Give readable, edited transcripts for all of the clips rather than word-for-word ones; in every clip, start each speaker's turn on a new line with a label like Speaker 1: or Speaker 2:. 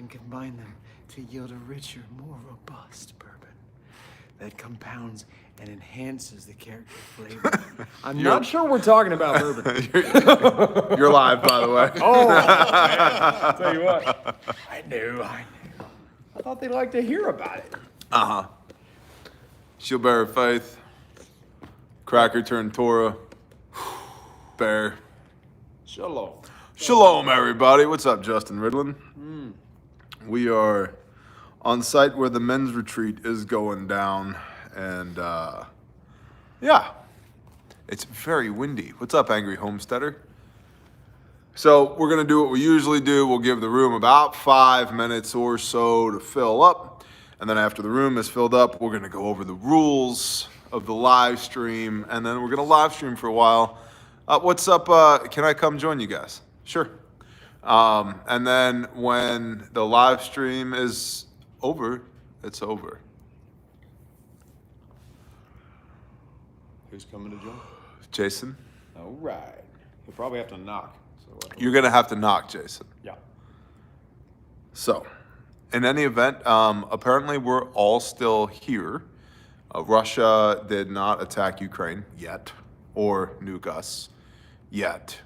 Speaker 1: and combine them to yield a richer, more robust bourbon that compounds and enhances the character flavor. I'm not sure we're talking about bourbon.
Speaker 2: You're live, by the way.
Speaker 1: Oh, man. Tell you what. I knew. I thought they'd like to hear about it.
Speaker 2: Uh-huh. Shield bearer of faith. Cracker turned Torah. Bear.
Speaker 1: Shalom.
Speaker 2: Shalom, everybody. What's up, Justin Ridlin? We are on site where the men's retreat is going down, and yeah, it's very windy. What's up, Angry Homesteader? So we're gonna do what we usually do. We'll give the room about 5 minutes or so to fill up, and then after the room is filled up, we're gonna go over the rules of the live stream, and then we're gonna live stream for a while. What's up? Can I come join you guys? Sure. And then when the live stream is over, it's over.
Speaker 3: Who's coming to join?
Speaker 2: Jason?
Speaker 3: All right. You'll probably have to knock. So
Speaker 2: You're going to have to knock, Jason.
Speaker 3: yeah.
Speaker 2: So, in any event, apparently we're all still here. Russia did not attack Ukraine yet, or nuke us yet.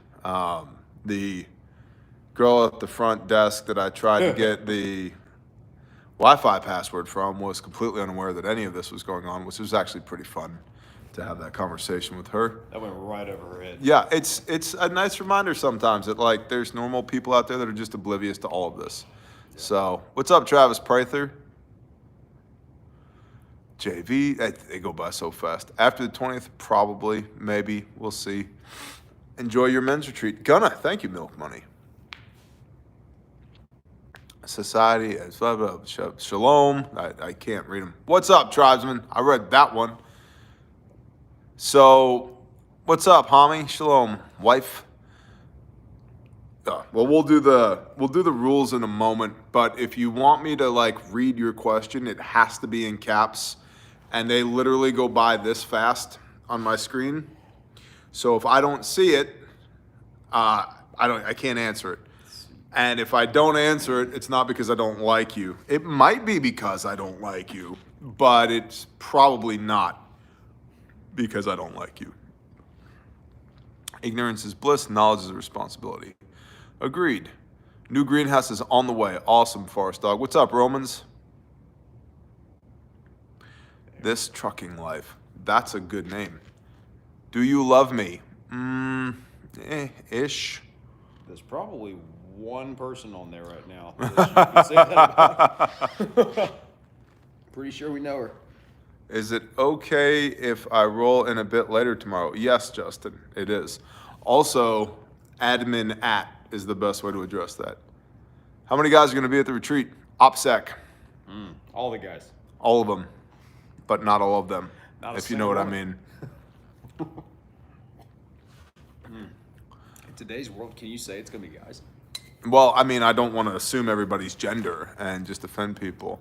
Speaker 2: The girl at the front desk that I tried to get the Wi-Fi password from was completely unaware that any of this was going on, which was actually pretty fun to have that conversation with her.
Speaker 3: That went right over her head.
Speaker 2: Yeah, it's a nice reminder sometimes that like there's normal people out there that are just oblivious to all of this. So, what's up, Travis Prather? JV, they go by so fast. After the 20th, probably, maybe, we'll see. Enjoy your men's retreat. Gonna, thank you, Milk Money. Society, Shalom. I can't read them. What's up, tribesman? I read that one. So, what's up, homie? Shalom, wife. Well, we'll do the rules in a moment. But if you want me to like read your question, it has to be in caps, and they literally go by this fast on my screen. So if I don't see it, I can't answer it. And if I don't answer it, it's not because I don't like you. It might be because I don't like you, but it's probably not because I don't like you. Ignorance is bliss, knowledge is a responsibility. Agreed. New greenhouse is on the way. Awesome, Forest Dog. What's up, Romans? This trucking life. That's a good name. Do you love me? Ish.
Speaker 3: There's probably one person on there right now that you can say that about. Pretty sure we know her.
Speaker 2: Is it okay if I roll in a bit later tomorrow? Yes, Justin, it is. Also, admin at is the best way to address that. How many guys are going to be at the retreat? OPSEC.
Speaker 3: All the guys.
Speaker 2: All of them, but not all of them,
Speaker 3: Not a
Speaker 2: if you know what I
Speaker 3: single
Speaker 2: mean.
Speaker 3: In today's world, can you say it's going to be guys?
Speaker 2: Well, I mean, I don't want to assume everybody's gender and just offend people.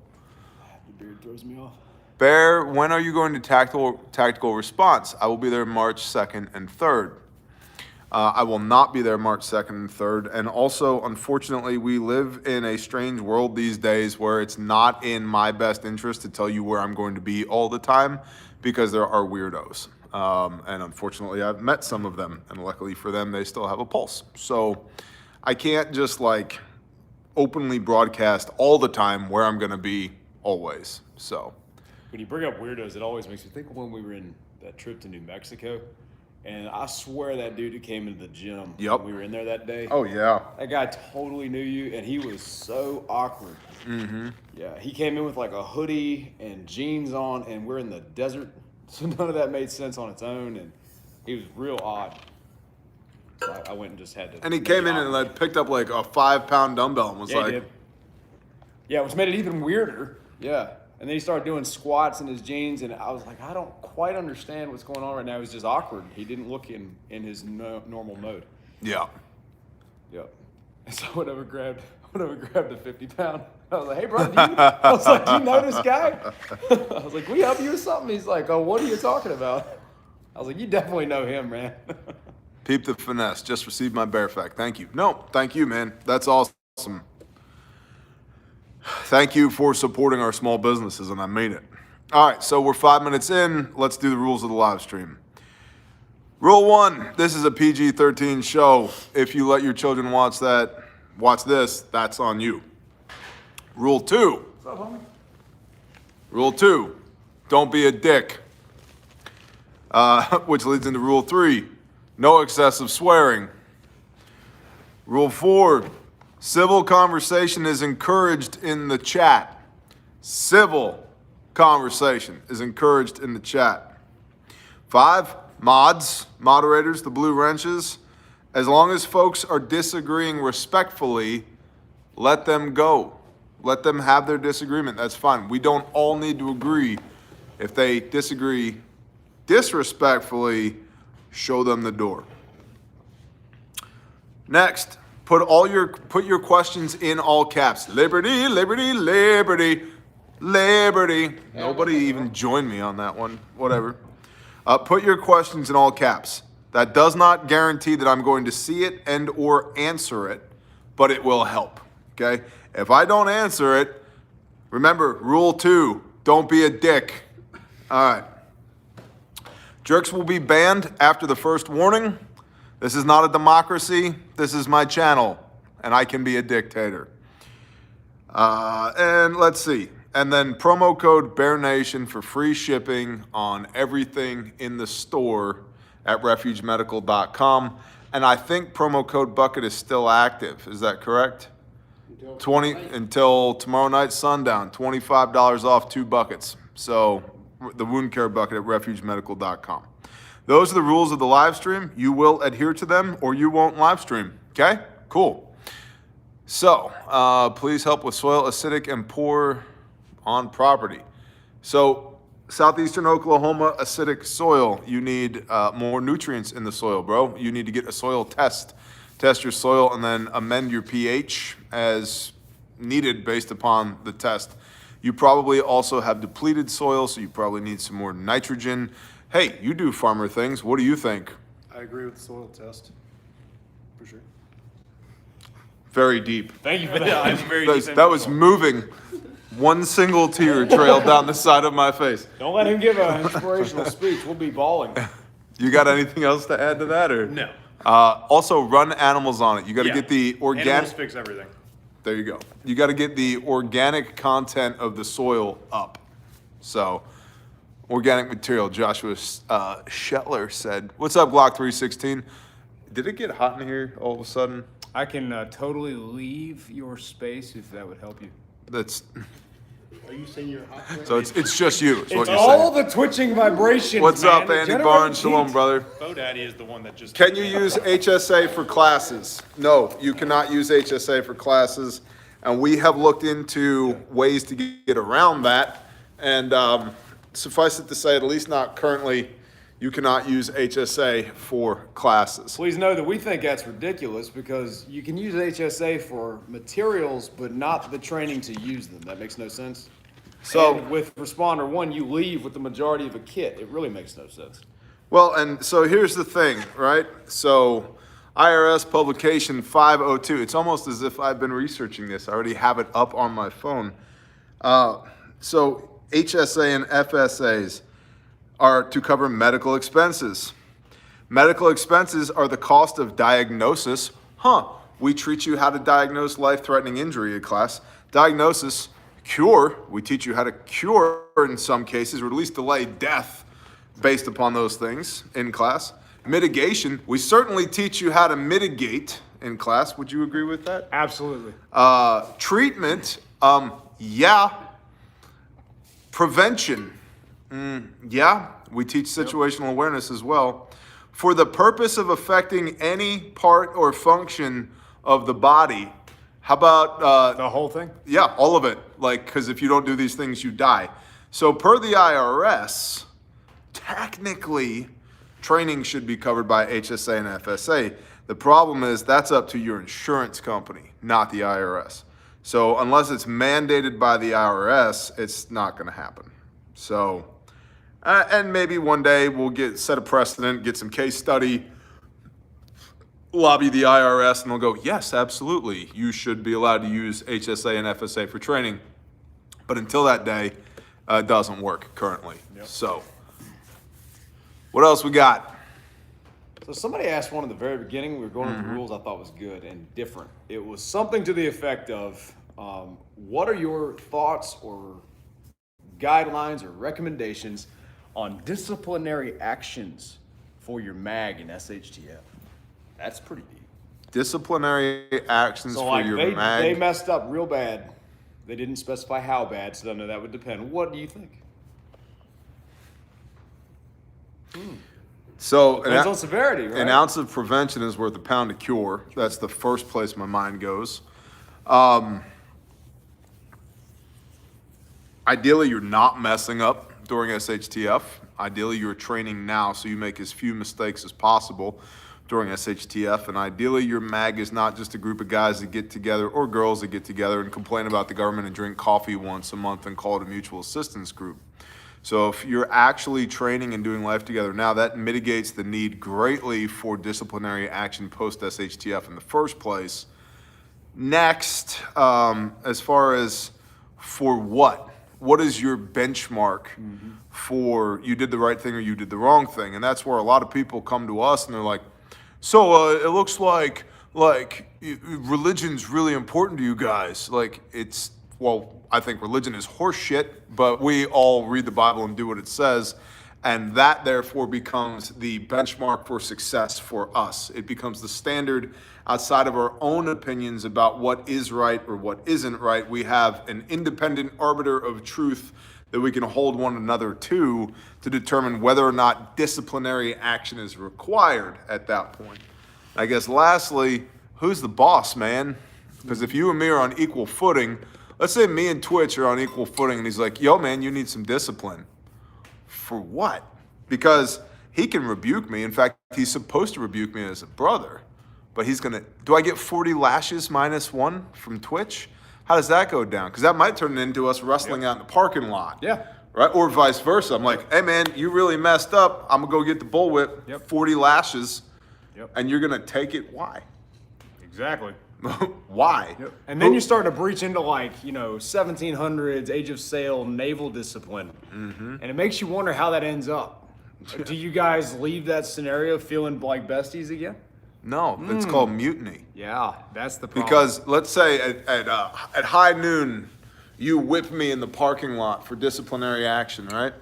Speaker 3: The beard throws me off.
Speaker 2: Bear, when are you going to tactical response? I will be there March 2nd and 3rd. I will not be there March 2nd and 3rd. And also, unfortunately, we live in a strange world these days where it's not in my best interest to tell you where I'm going to be all the time because there are weirdos. And unfortunately, I've met some of them. And luckily for them, they still have a pulse. So I can't just like openly broadcast all the time where I'm going to be always. So
Speaker 3: When you bring up weirdos, it always makes me think of when we were in that trip to New Mexico. And I swear that dude who came into the gym,
Speaker 2: Yep.
Speaker 3: when we were in there that day.
Speaker 2: oh yeah.
Speaker 3: That guy totally knew you, and he was so awkward. Mm-hmm. Yeah, he came in with like a hoodie and jeans on, and we're in the desert, so none of that made sense on its own, and he was real odd. So I went and just had to.
Speaker 2: And he came in and like picked up like a 5-pound dumbbell and was
Speaker 3: Yeah, he
Speaker 2: like,
Speaker 3: did. Yeah, which made it even weirder. Yeah. And then he started doing squats in his jeans, and I was like, I don't quite understand what's going on right now. It was just awkward. He didn't look in his normal mode.
Speaker 2: yeah.
Speaker 3: Yep. And so I went over grabbed the 50-pound. I was like, hey, bro, do you know this guy? I was like, can we help you with something? He's like, oh, what are you talking about? I was like, you definitely know him, man.
Speaker 2: Peep the finesse. Just received my bear fact. Thank you. No, thank you, man. That's awesome. thank you for supporting our small businesses, and I mean it. All right, so we're 5 minutes in. Let's do the rules of the live stream. Rule 1, this is a PG-13 show. If you let your children watch this, that's on you. Rule 2.
Speaker 3: What's up, homie?
Speaker 2: Rule 2, don't be a dick. Which leads into Rule 3, no excessive swearing. Rule 4, civil conversation is encouraged in the chat. Civil conversation is encouraged in the chat. 5, moderators, the blue wrenches. As long as folks are disagreeing respectfully, let them go. Let them have their disagreement. That's fine. We don't all need to agree. If they disagree disrespectfully, show them the door. Next, put your questions in all caps. Liberty, liberty, liberty, liberty. Nobody even joined me on that one. Whatever. Put your questions in all caps. That does not guarantee that I'm going to see it and or answer it, but it will help. Okay? If I don't answer it, remember, Rule 2, don't be a dick. All right. Jerks will be banned after the first warning. This is not a democracy. This is my channel, and I can be a dictator. And let's see. And then promo code BearNation for free shipping on everything in the store at refugemedical.com. And I think promo code Bucket is still active. Is that correct? Until tomorrow night sundown. $25 off 2 buckets. So the wound care bucket at refugemedical.com. Those are the rules of the live stream. You will adhere to them or you won't live stream. Okay? Cool. So please help with soil acidic and poor on property. So southeastern Oklahoma acidic soil, you need more nutrients in the soil, bro. You need to get a soil test. Test your soil and then amend your pH as needed based upon the test. You probably also have depleted soil, so you probably need some more nitrogen. Hey, you do farmer things. What do you think?
Speaker 4: I agree with the soil test, for sure.
Speaker 2: Very deep.
Speaker 3: Thank you for that.
Speaker 2: That was moving. One single tear trailed down the side of my face.
Speaker 3: Don't let him give an inspirational speech. We'll be bawling.
Speaker 2: You got anything else to add to that, or
Speaker 4: No.
Speaker 2: Also, run animals on it. You got to
Speaker 4: Yeah.
Speaker 2: get the
Speaker 4: Animals
Speaker 2: organic.
Speaker 4: fix everything.
Speaker 2: There you go. You got to get the organic content of the soil up. So, organic material. Joshua Shetler said, "What's up, Glock 316? Did it get hot in here all of a sudden?"
Speaker 3: I can totally leave your space if that would help you.
Speaker 2: That's
Speaker 4: Are you saying you're hot?
Speaker 2: so. It's just you. Is what you're
Speaker 3: All
Speaker 2: saying.
Speaker 3: the twitching vibrations.
Speaker 2: What's
Speaker 3: man.
Speaker 2: up,
Speaker 3: The
Speaker 2: Andy
Speaker 3: generator
Speaker 2: Barnes?
Speaker 3: heat.
Speaker 2: Shalom, brother.
Speaker 4: Bo Daddy is the one that just.
Speaker 2: Can you use HSA for classes? No, you cannot use HSA for classes. And we have looked into ways to get around that. And suffice it to say, at least not currently, you cannot use HSA for classes.
Speaker 3: Please know that we think that's ridiculous because you can use HSA for materials, but not the training to use them. That makes no sense.
Speaker 2: So-
Speaker 3: And with Responder 1, you leave with the majority of a kit. It really makes no sense.
Speaker 2: Well, and so here's the thing, right? So IRS publication 502, it's almost as if I've been researching this. I already have it up on my phone. So HSA and FSAs are to cover medical expenses. Medical expenses are the cost of diagnosis. We treat you how to diagnose life-threatening injury in class. Diagnosis, cure, we teach you how to cure in some cases, or at least delay death based upon those things in class. Mitigation, we certainly teach you how to mitigate in class. Would you agree with that?
Speaker 3: Absolutely.
Speaker 2: Treatment, yeah. Prevention, yeah. We teach situational awareness as well. For the purpose of affecting any part or function of the body, how about
Speaker 3: The whole thing?
Speaker 2: yeah, all of it. Like, because if you don't do these things, you die. So per the IRS, technically, training should be covered by HSA and FSA. The problem is that's up to your insurance company, not the IRS. So unless it's mandated by the IRS, it's not going to happen. So, and maybe one day we'll set a precedent, get some case study, lobby the IRS, and they'll go, yes, absolutely, you should be allowed to use HSA and FSA for training. But until that day, it doesn't work currently. So, what else we got?
Speaker 3: So somebody asked one at the very beginning. We were going over the rules. I thought was good and different. It was something to the effect of, what are your thoughts or guidelines or recommendations on disciplinary actions for your mag and SHTF? That's pretty deep.
Speaker 2: Disciplinary actions
Speaker 3: So
Speaker 2: for
Speaker 3: like
Speaker 2: your
Speaker 3: they
Speaker 2: mag.
Speaker 3: messed up real bad. They didn't specify how bad, so I know that would depend. What do you think?
Speaker 2: So
Speaker 3: Depends on severity, right?
Speaker 2: an ounce of prevention is worth a pound of cure. That's the first place my mind goes. Ideally, you're not messing up during SHTF. Ideally, you're training now so you make as few mistakes as possible during SHTF. And ideally, your mag is not just a group of guys that get together or girls that get together and complain about the government and drink coffee once a month and call it a mutual assistance group. So if you're actually training and doing life together now, that mitigates the need greatly for disciplinary action post-SHTF in the first place. Next, as far as for what? What is your benchmark for you did the right thing or you did the wrong thing? And that's where a lot of people come to us and they're like, so it looks like religion's really important to you guys. Like it's, well, I think religion is horseshit, but we all read the Bible and do what it says. And that therefore becomes the benchmark for success for us. It becomes the standard outside of our own opinions about what is right or what isn't right. We have an independent arbiter of truth that we can hold one another to determine whether or not disciplinary action is required at that point. I guess lastly, who's the boss, man? Because if you and me are on equal footing, let's say me and Twitch are on equal footing and he's like, yo man, you need some discipline. For what? Because he can rebuke me. In fact, he's supposed to rebuke me as a brother. But he's gonna, do I get 40 lashes -1 from Twitch? How does that go down? Because that might turn into us wrestling out in the parking lot.
Speaker 3: Yeah.
Speaker 2: Right? Or vice versa. I'm like, hey man, you really messed up. I'm gonna go get the bullwhip,
Speaker 3: Yep.
Speaker 2: 40 lashes,
Speaker 3: Yep.
Speaker 2: and you're gonna take it. Why?
Speaker 3: Exactly.
Speaker 2: Why?
Speaker 3: Yep. And then you start to breach into 1700s, Age of Sail, naval discipline. And it makes you wonder how that ends up. Do you guys leave that scenario feeling like besties again?
Speaker 2: No, it's called mutiny.
Speaker 3: Yeah, that's the problem.
Speaker 2: Because let's say at high noon, you whip me in the parking lot for disciplinary action, right?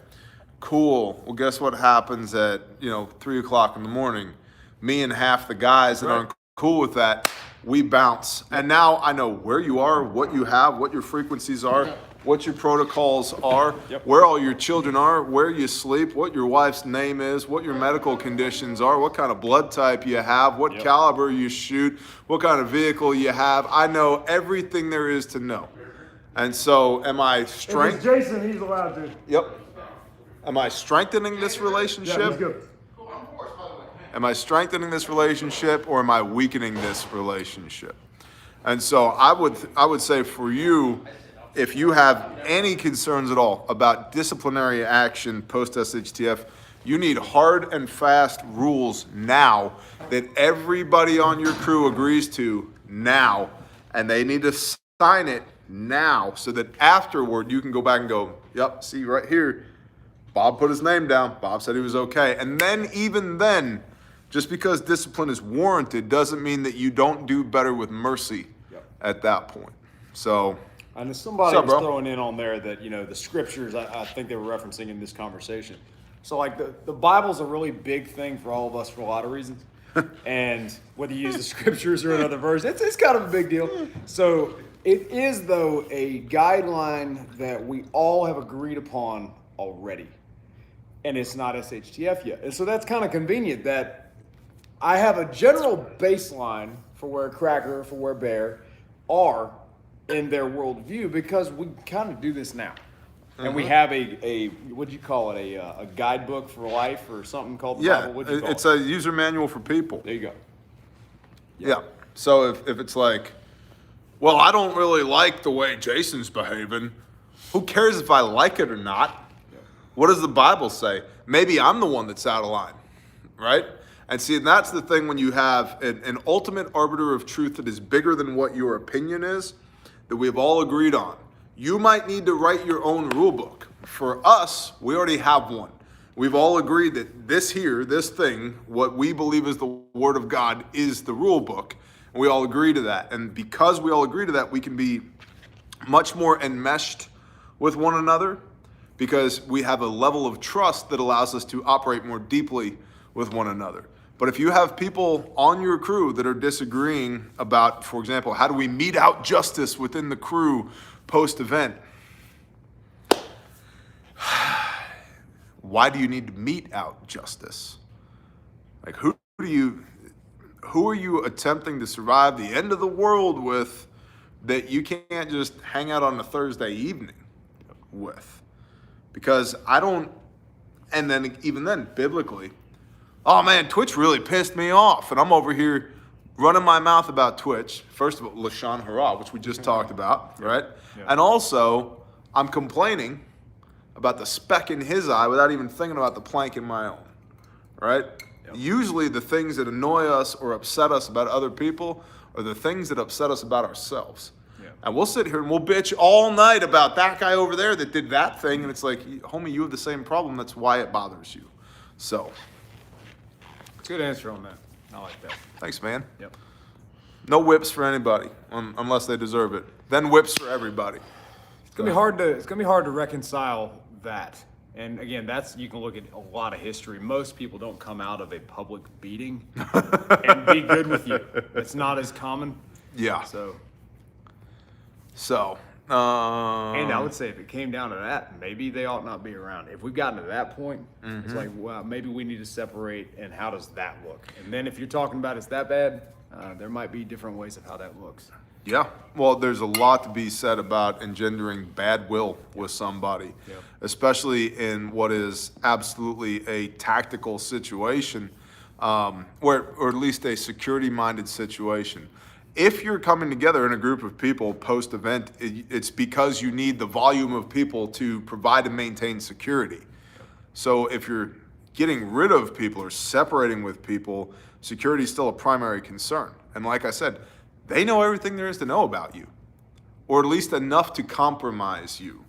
Speaker 2: Cool. Well, guess what happens at 3 o'clock in the morning? Me and half the guys that aren't cool with that, we bounce. And now I know where you are, what you have, what your frequencies are, what your protocols are, where all your children are, where you sleep, what your wife's name is, what your medical conditions are, what kind of blood type you have, what caliber you shoot, what kind of vehicle you have. I know everything there is to know. And so am I strength?
Speaker 3: Jason, he's allowed to.
Speaker 2: Yep. Am I strengthening this relationship? Am I strengthening this relationship or am I weakening this relationship? And so I would say for you, if you have any concerns at all about disciplinary action post-SHTF, you need hard and fast rules now that everybody on your crew agrees to now, and they need to sign it now so that afterward you can go back and go, yep, see right here, Bob put his name down, Bob said he was okay. And then even then, just because discipline is warranted doesn't mean that you don't do better with mercy at that point. So...
Speaker 3: And somebody
Speaker 2: What's up,
Speaker 3: was
Speaker 2: bro?
Speaker 3: throwing in on there that, the scriptures, I think they were referencing in this conversation. So the Bible's a really big thing for all of us for a lot of reasons. And whether you use the scriptures or another verse, it's kind of a big deal. So it is, though, a guideline that we all have agreed upon already. And it's not SHTF yet. And so that's kind of convenient that I have a general baseline for where Cracker, for where Bear are in their worldview, because we kind of do this now. And we have a what'd you call it, a guidebook for life or something called the Bible? What'd you call
Speaker 2: it's
Speaker 3: it?
Speaker 2: a user manual for people.
Speaker 3: There you go.
Speaker 2: Yeah. So if it's like, well, I don't really like the way Jason's behaving, who cares if I like it or not? What does the Bible say? Maybe I'm the one that's out of line, right? And see, and that's the thing when you have an ultimate arbiter of truth that is bigger than what your opinion is, that we have all agreed on. You might need to write your own rule book. For us, we already have one. We've all agreed that this thing, what we believe is the Word of God, is the rule book. And we all agree to that. And because we all agree to that, we can be much more enmeshed with one another because we have a level of trust that allows us to operate more deeply with one another. But if you have people on your crew that are disagreeing about, for example, how do we mete out justice within the crew post-event, why do you need to mete out justice? Like, who are you attempting to survive the end of the world with that you can't just hang out on a Thursday evening with? Because and then even then, biblically, oh man, Twitch really pissed me off. And I'm over here running my mouth about Twitch. First of all, lashon, hurrah, which we just talked about, right? Yeah. And also, I'm complaining about the speck in his eye without even thinking about the plank in my own, right? Yep. Usually the things that annoy us or upset us about other people are the things that upset us about ourselves. Yep. And we'll sit here and we'll bitch all night about that guy over there that did that thing. And it's like, homie, you have the same problem. That's why it bothers you. So.
Speaker 3: Good answer on that. I like that.
Speaker 2: Thanks, man.
Speaker 3: Yep.
Speaker 2: No whips for anybody unless they deserve it. Then whips for everybody.
Speaker 3: It's gonna be hard to reconcile that. And again, you can look at a lot of history. Most people don't come out of a public beating and be good with you. It's not as common.
Speaker 2: Yeah.
Speaker 3: So. And I would say if it came down to that, maybe they ought not be around. If we've gotten to that point, it's like, well, maybe we need to separate, and how does that look? And then if you're talking about it's that bad, there might be different ways of how that looks.
Speaker 2: Yeah. Well, there's a lot to be said about engendering bad will with somebody, especially in what is absolutely a tactical situation, or at least a security-minded situation. If you're coming together in a group of people post-event, it's because you need the volume of people to provide and maintain security. So if you're getting rid of people or separating with people, security is still a primary concern. And like I said, they know everything there is to know about you, or at least enough to compromise you,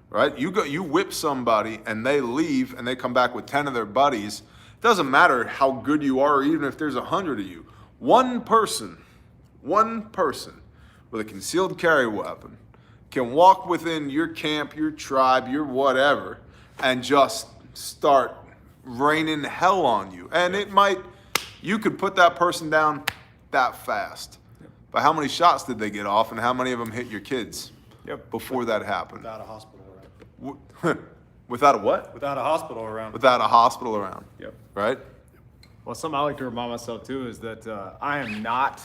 Speaker 2: right? You whip somebody and they leave and they come back with 10 of their buddies. It doesn't matter how good you are, or even if there's 100 of you. One person with a concealed carry weapon can walk within your camp, your tribe, your whatever, and just start raining hell on you. And you could put that person down that fast. But how many shots did they get off, and how many of them hit your kids before that happened?
Speaker 4: Without a hospital around.
Speaker 2: Without a what?
Speaker 4: Without a hospital around.
Speaker 2: Without a hospital around.
Speaker 3: Yep.
Speaker 2: Right?
Speaker 3: Well, something I like to remind myself too is that I am not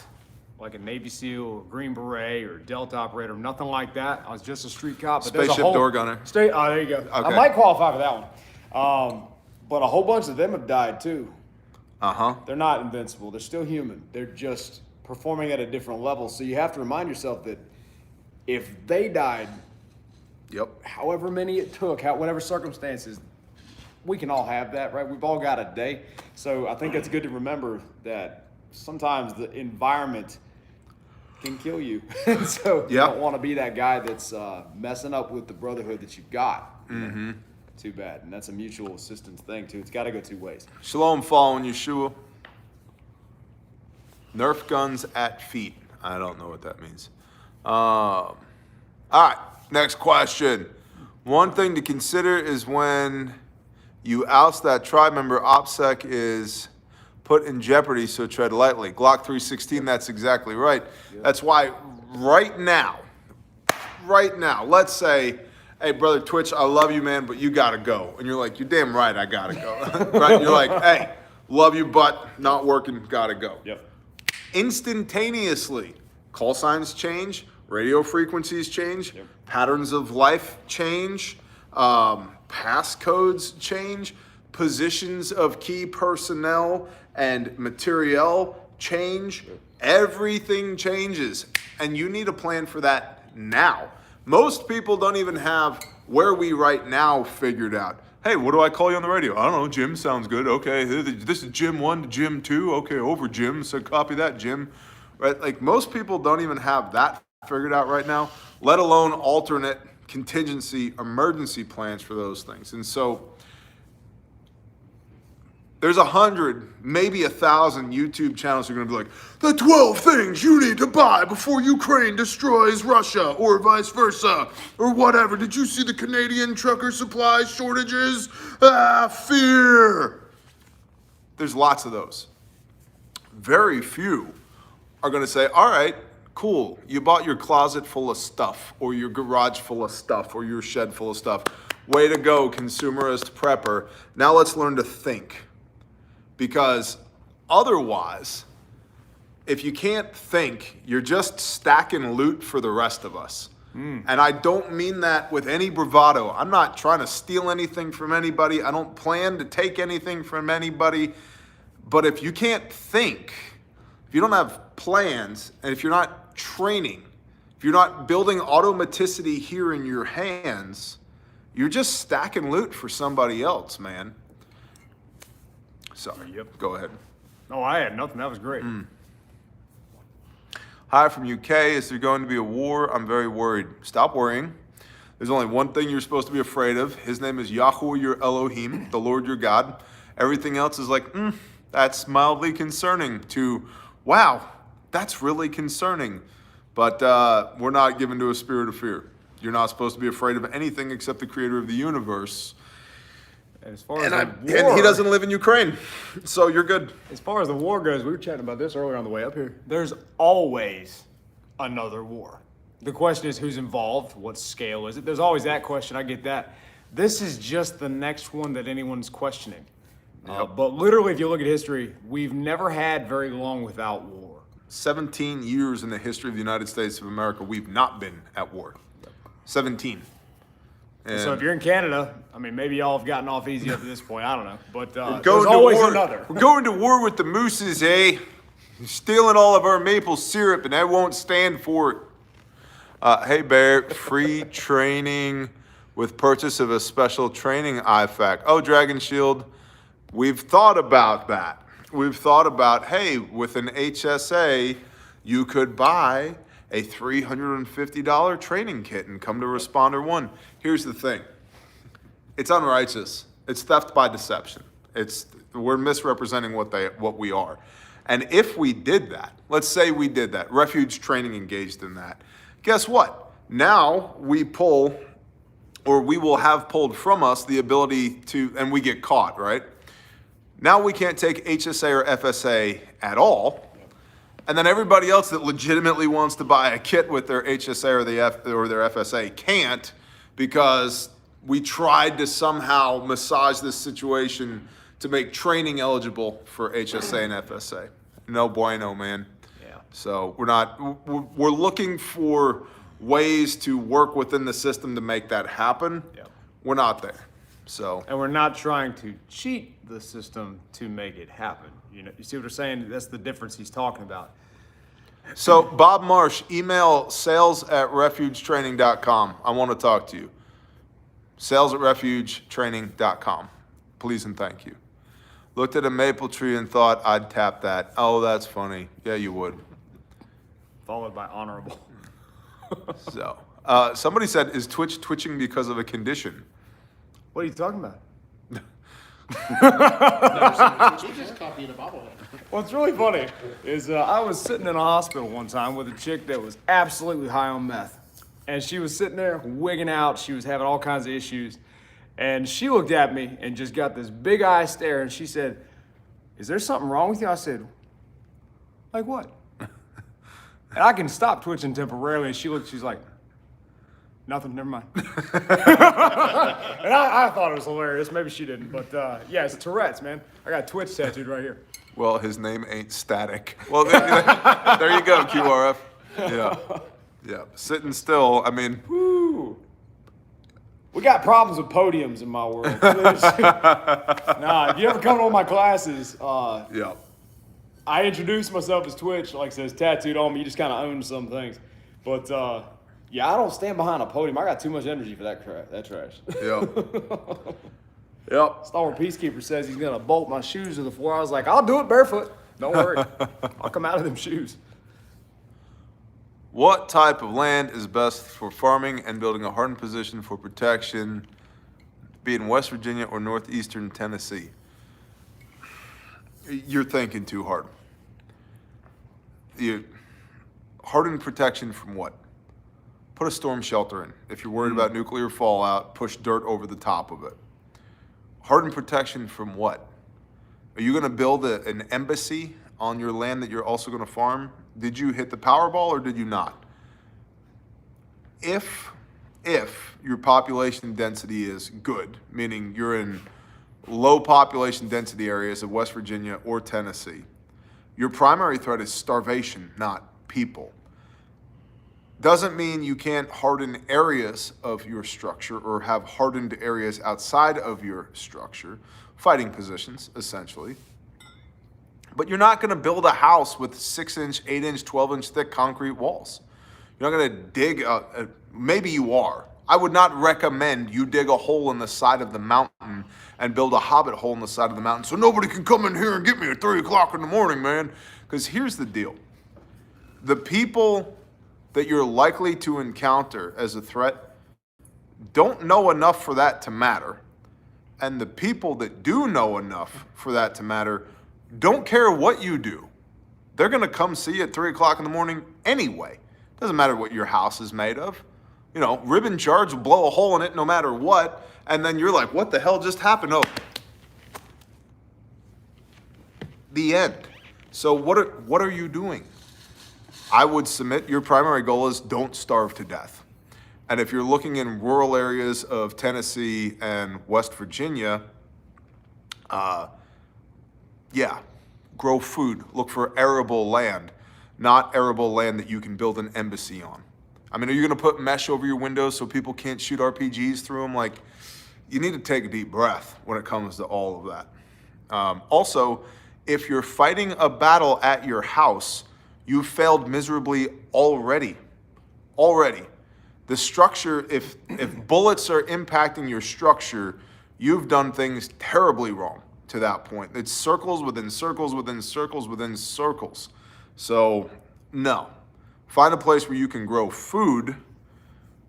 Speaker 3: like a Navy SEAL or Green Beret or Delta operator, nothing like that. I was just a street cop. But
Speaker 2: Spaceship door gunner.
Speaker 3: Oh, there you go. Okay. I might qualify for that one. But a whole bunch of them have died too. They're not invincible. They're still human. They're just performing at a different level. So you have to remind yourself that if they died, however many it took, whatever circumstances, we can all have that, right? We've all got a day. So I think it's good to remember that sometimes the environment can kill you. So you don't want to be that guy that's messing up with the brotherhood that you've got. Too bad. And that's a mutual assistance thing too. It's got to go two ways.
Speaker 2: Shalom, following Yeshua. Nerf guns at feet. I don't know what that means. All right, next question. One thing to consider is when you oust that tribe member, OPSEC is put in jeopardy, so tread lightly. Glock 316, that's exactly right. That's why right now, let's say, hey, brother Twitch, I love you, man, but you got to go. And you're like, you're damn right, I got to go. Right? You're like, hey, love you, but not working, got to go. Instantaneously, call signs change, radio frequencies change, patterns of life change, passcodes change, positions of key personnel and materiel change. Everything changes, and you need a plan for that now. Most people don't even have where we right now figured out. Hey, what do I call you on the radio? I don't know, Jim sounds good. Okay, this is Jim 1 to Jim 2. Okay, over Jim, so copy that, Jim. Right? Like most people don't even have that figured out right now, let alone alternate contingency, emergency plans for those things. And so there's 100, maybe 1,000 YouTube channels who are going to be like, the 12 things you need to buy before Ukraine destroys Russia, or vice versa, or whatever. Did you see the Canadian trucker supply shortages? Fear. There's lots of those. Very few are going to say, all right, cool. You bought your closet full of stuff, or your garage full of stuff, or your shed full of stuff. Way to go, consumerist prepper. Now let's learn to think. Because otherwise, if you can't think, you're just stacking loot for the rest of us. And I don't mean that with any bravado. I'm not trying to steal anything from anybody. I don't plan to take anything from anybody. But if you can't think, if you don't have plans, and if you're not training, if you're not building automaticity here in your hands, you're just stacking loot for somebody else, man. Sorry.
Speaker 3: Yep.
Speaker 2: Go ahead.
Speaker 3: No, I had nothing. That was great.
Speaker 2: Hi from UK. Is there going to be a war? I'm very worried. Stop worrying. There's only one thing you're supposed to be afraid of. His name is Yahweh your Elohim, the Lord your God. Everything else is like, that's mildly concerning to, wow, that's really concerning. But we're not given to a spirit of fear. You're not supposed to be afraid of anything except the creator of the universe.
Speaker 3: And as far as
Speaker 2: And
Speaker 3: the war,
Speaker 2: he doesn't live in Ukraine, so you're good.
Speaker 3: As far as the war goes, we were chatting about this earlier on the way up here. There's always another war. The question is who's involved, what scale is it? There's always that question. I get that. This is just the next one that anyone's questioning. But literally, if you look at history, we've never had very long without war.
Speaker 2: 17 years in the history of the United States of America, we've not been at war. 17. And
Speaker 3: So if you're in Canada, I mean, maybe y'all have gotten off easy up to this point. I don't know. But
Speaker 2: going
Speaker 3: there's
Speaker 2: to
Speaker 3: always
Speaker 2: war.
Speaker 3: another.
Speaker 2: We're going to war with the mooses, eh? Stealing all of our maple syrup, and I won't stand for it. Hey, Bear, free training with purchase of a special training IFAC. Oh, Dragon Shield, we've thought about that. We've thought about, hey, with an HSA, you could buy a $350 training kit and come to Responder 1. Here's the thing. It's unrighteous. It's theft by deception. We're misrepresenting what we are. And if we did that, let's say we did that, refuge training engaged in that, guess what? Now we pull, or we will have pulled from us the ability to, and we get caught, right? Now we can't take HSA or FSA at all. And then everybody else that legitimately wants to buy a kit with their HSA or their FSA can't, because we tried to somehow massage this situation to make training eligible for HSA and FSA. No bueno, man.
Speaker 3: Yeah.
Speaker 2: So we're looking for ways to work within the system to make that happen.
Speaker 3: Yeah.
Speaker 2: We're not there. So
Speaker 3: And we're not trying to cheat the system to make it happen. You see what we're saying? That's the difference he's talking about.
Speaker 2: So, Bob Marsh, email sales@refugetraining.com. I want to talk to you. Sales@refugetraining.com. Please and thank you. Looked at a maple tree and thought I'd tap that. Oh, that's funny. Yeah, you would.
Speaker 3: Followed by honorable.
Speaker 2: So, somebody said, is Twitch twitching because of a condition?
Speaker 3: What are you talking about?
Speaker 5: He just copied a bobblehead.
Speaker 3: What's really funny is I was sitting in a hospital one time with a chick that was absolutely high on meth. And she was sitting there wigging out. She was having all kinds of issues. And she looked at me and just got this big eye stare. And she said, is there something wrong with you? I said, like what? And I can stop twitching temporarily. And she's like, nothing, never mind. And I thought it was hilarious. Maybe she didn't. But yeah, it's Tourette's, man. I got Twitch tattooed right here.
Speaker 2: Well, his name ain't static. Well, there you go, QRF. Yeah. Yeah. Sitting still, I mean.
Speaker 3: Woo. We got problems with podiums in my world. Nah, if you ever come to one of my classes,
Speaker 2: Yeah.
Speaker 3: I introduce myself as Twitch, like it says tattooed on me. You just kind of own some things. But yeah, I don't stand behind a podium. I got too much energy for that trash.
Speaker 2: Yeah. Yep.
Speaker 3: Star Peacekeeper says he's going to bolt my shoes to the floor. I was like, I'll do it barefoot. Don't worry. I'll come out of them shoes.
Speaker 2: What type of land is best for farming and building a hardened position for protection, be it in West Virginia or northeastern Tennessee? You're thinking too hard. Hardened protection from what? Put a storm shelter in. If you're worried about nuclear fallout, push dirt over the top of it. Hardened protection from what? Are you going to build an embassy on your land that you're also going to farm? Did you hit the Powerball or did you not? If your population density is good, meaning you're in low population density areas of West Virginia or Tennessee, your primary threat is starvation, not people. Doesn't mean you can't harden areas of your structure or have hardened areas outside of your structure, fighting positions, essentially. But you're not going to build a house with 6-inch, 8-inch, 12-inch thick concrete walls. You're not going to dig, maybe you are. I would not recommend you dig a hole in the side of the mountain and build a hobbit hole in the side of the mountain so nobody can come in here and get me at 3 o'clock in the morning, man. Because here's the deal. The people that you're likely to encounter as a threat don't know enough for that to matter. And the people that do know enough for that to matter don't care what you do. They're going to come see you at 3 o'clock in the morning anyway. Doesn't matter what your house is made of. You know, ribbon charge will blow a hole in it no matter what. And then you're like, what the hell just happened? Oh, the end. So what are you doing? I would submit your primary goal is don't starve to death. And if you're looking in rural areas of Tennessee and West Virginia, grow food. Look for arable land, not arable land that you can build an embassy on. I mean, are you going to put mesh over your windows so people can't shoot RPGs through them? Like, you need to take a deep breath when it comes to all of that. Also, if you're fighting a battle at your house, you've failed miserably already. The structure, if bullets are impacting your structure, you've done things terribly wrong to that point. It's circles within circles within circles within circles. So, no. Find a place where you can grow food.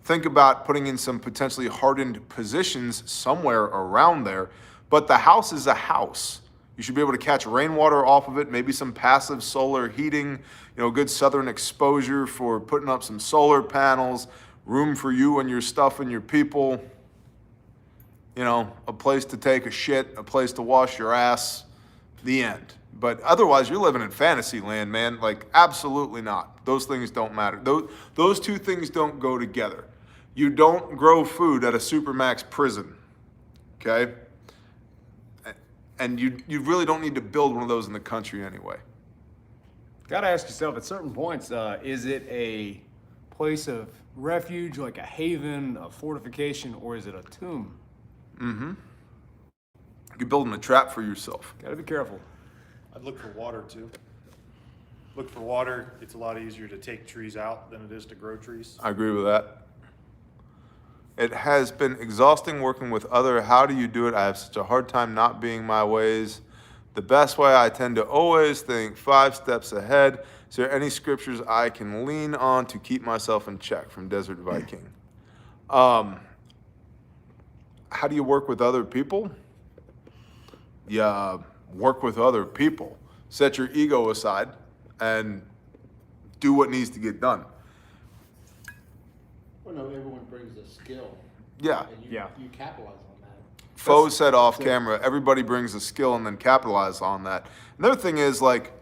Speaker 2: Think about putting in some potentially hardened positions somewhere around there. But the house is a house. You should be able to catch rainwater off of it, maybe some passive solar heating, good southern exposure for putting up some solar panels, room for you and your stuff and your people, a place to take a shit, a place to wash your ass, the end. But otherwise, you're living in fantasy land, man. Like, absolutely not. Those things don't matter. Those two things don't go together. You don't grow food at a Supermax prison, okay? And you really don't need to build one of those in the country anyway.
Speaker 3: Got to ask yourself at certain points, is it a place of refuge, like a haven, a fortification, or is it a tomb?
Speaker 2: You're building a trap for yourself.
Speaker 3: Got to be careful.
Speaker 4: I'd look for water too. Look for water. It's a lot easier to take trees out than it is to grow trees.
Speaker 2: I agree with that. It has been exhausting working with other. How do you do it? I have such a hard time not being my ways. The best way, I tend to always think 5 steps ahead. Is there any scriptures I can lean on to keep myself in check? From Desert Viking. How do you work with other people? Yeah, work with other people. Set your ego aside and do what needs to get done.
Speaker 5: Well, no, everyone brings a skill.
Speaker 2: Yeah.
Speaker 5: And
Speaker 3: Yeah.
Speaker 5: you capitalize on that.
Speaker 2: Foe said off camera, everybody brings a skill and then capitalize on that. Another thing is, like,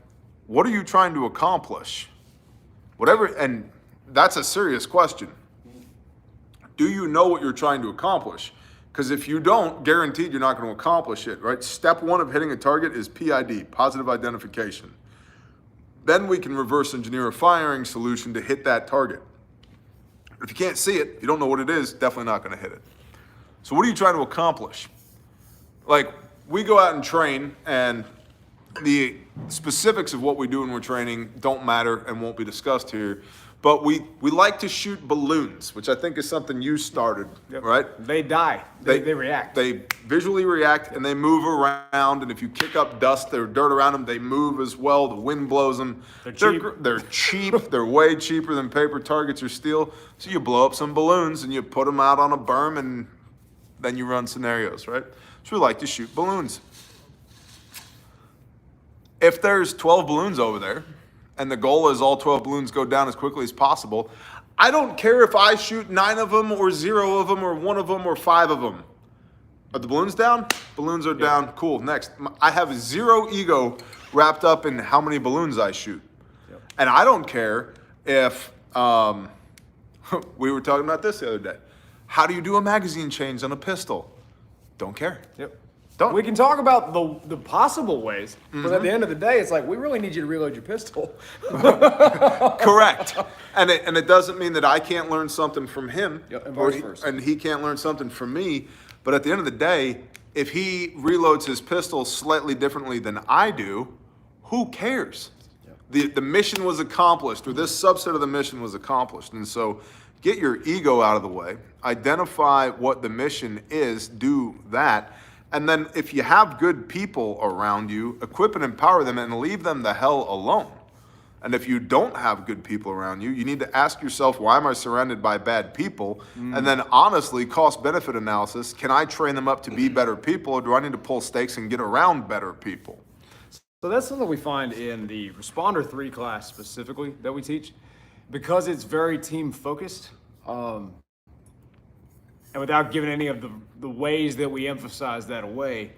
Speaker 2: what are you trying to accomplish? Whatever, and that's a serious question. Do you know what you're trying to accomplish? Because if you don't, guaranteed you're not going to accomplish it, right? Step 1 of hitting a target is PID, positive identification. Then we can reverse engineer a firing solution to hit that target. If you can't see it, if you don't know what it is, definitely not going to hit it. So what are you trying to accomplish? Like, we go out and train, and the specifics of what we do when we're training don't matter and won't be discussed here. But we like to shoot balloons, which I think is something you started, right?
Speaker 3: They die. They react.
Speaker 2: They visually react and they move around. And if you kick up dust or dirt around them, they move as well. The wind blows them. They're cheap. They're way cheaper than paper targets or steel. So you blow up some balloons and you put them out on a berm and then you run scenarios, right? So we like to shoot balloons. If there's 12 balloons over there, and the goal is all 12 balloons go down as quickly as possible, I don't care if I shoot 9 of them or 0 of them or 1 of them or 5 of them. Are the balloons down? Balloons are down. Cool. Next. I have 0 ego wrapped up in how many balloons I shoot. Yep. And I don't care if, we were talking about this the other day. How do you do a magazine change on a pistol? Don't care.
Speaker 3: Yep. We can talk about the possible ways, but at the end of the day, it's like, we really need you to reload your pistol.
Speaker 2: Correct. And it doesn't mean that I can't learn something from him,
Speaker 3: and vice versa.
Speaker 2: and he can't learn something from me. But at the end of the day, if he reloads his pistol slightly differently than I do, who cares? The mission was accomplished, or this subset of the mission was accomplished. And so get your ego out of the way, identify what the mission is, do that. And then if you have good people around you, equip and empower them and leave them the hell alone. And if you don't have good people around you, you need to ask yourself, why am I surrounded by bad people? And then honestly, cost-benefit analysis, can I train them up to be better people, or do I need to pull stakes and get around better people?
Speaker 3: So that's something we find in the Responder 3 class specifically that we teach, because it's very team-focused. And without giving any of the ways that we emphasize that away,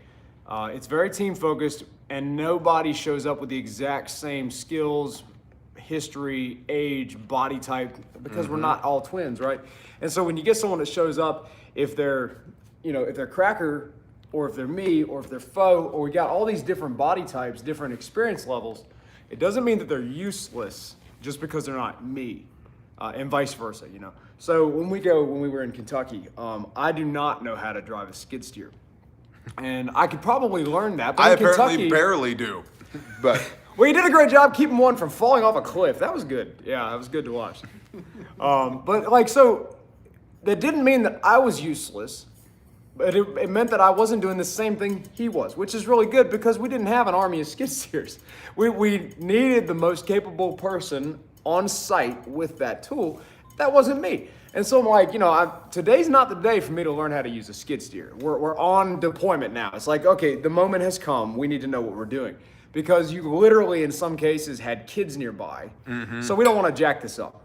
Speaker 3: it's very team focused, and nobody shows up with the exact same skills, history, age, body type, because we're not all twins, right? And so when you get someone that shows up, if they're cracker, or if they're me, or if they're foe, or we got all these different body types, different experience levels, it doesn't mean that they're useless just because they're not me. And vice versa, So when we were in Kentucky, I do not know how to drive a skid steer. And I could probably learn that, but
Speaker 2: I
Speaker 3: in Kentucky,
Speaker 2: apparently barely do, but...
Speaker 3: Well, you did a great job keeping one from falling off a cliff. That was good. Yeah, that was good to watch. But so that didn't mean that I was useless, but it meant that I wasn't doing the same thing he was, which is really good because we didn't have an army of skid steers. We needed the most capable person on site with that tool. That wasn't me. And so I'm like, today's not the day for me to learn how to use a skid steer. We're on deployment now. It's like, okay, the moment has come. We need to know what we're doing. Because you literally, in some cases, had kids nearby. So we don't want to jack this up.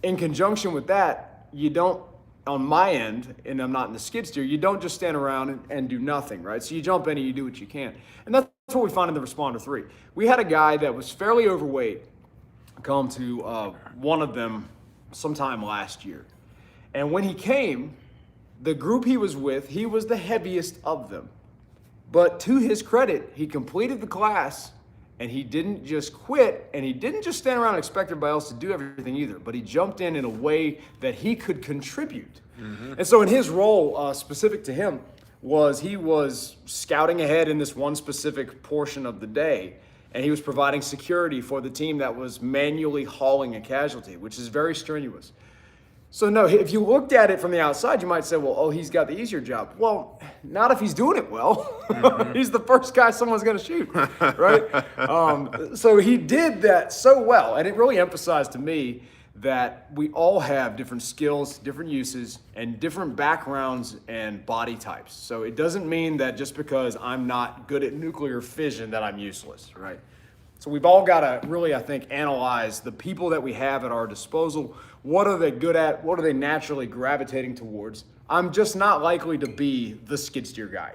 Speaker 3: In conjunction with that, you don't, on my end, and I'm not in the skid steer, you don't just stand around and do nothing, right? So you jump in and you do what you can. And that's what we find in the Responder 3. We had a guy that was fairly overweight come to one of them sometime last year. And when he came, the group he was with, he was the heaviest of them. But to his credit, he completed the class, and he didn't just quit, and he didn't just stand around and expect everybody else to do everything either, but he jumped in a way that he could contribute. And so in his role, specific to him, he was scouting ahead in this one specific portion of the day, and he was providing security for the team that was manually hauling a casualty, which is very strenuous. So no, if you looked at it from the outside, you might say, well, he's got the easier job. Well, not if he's doing it well. He's the first guy someone's gonna shoot, right? So he did that so well, and it really emphasized to me that we all have different skills, different uses, and different backgrounds and body types. So it doesn't mean that just because I'm not good at nuclear fission that I'm useless, right? So we've all got to really, I think, analyze the people that we have at our disposal. What are they good at? What are they naturally gravitating towards? I'm just not likely to be the skid steer guy.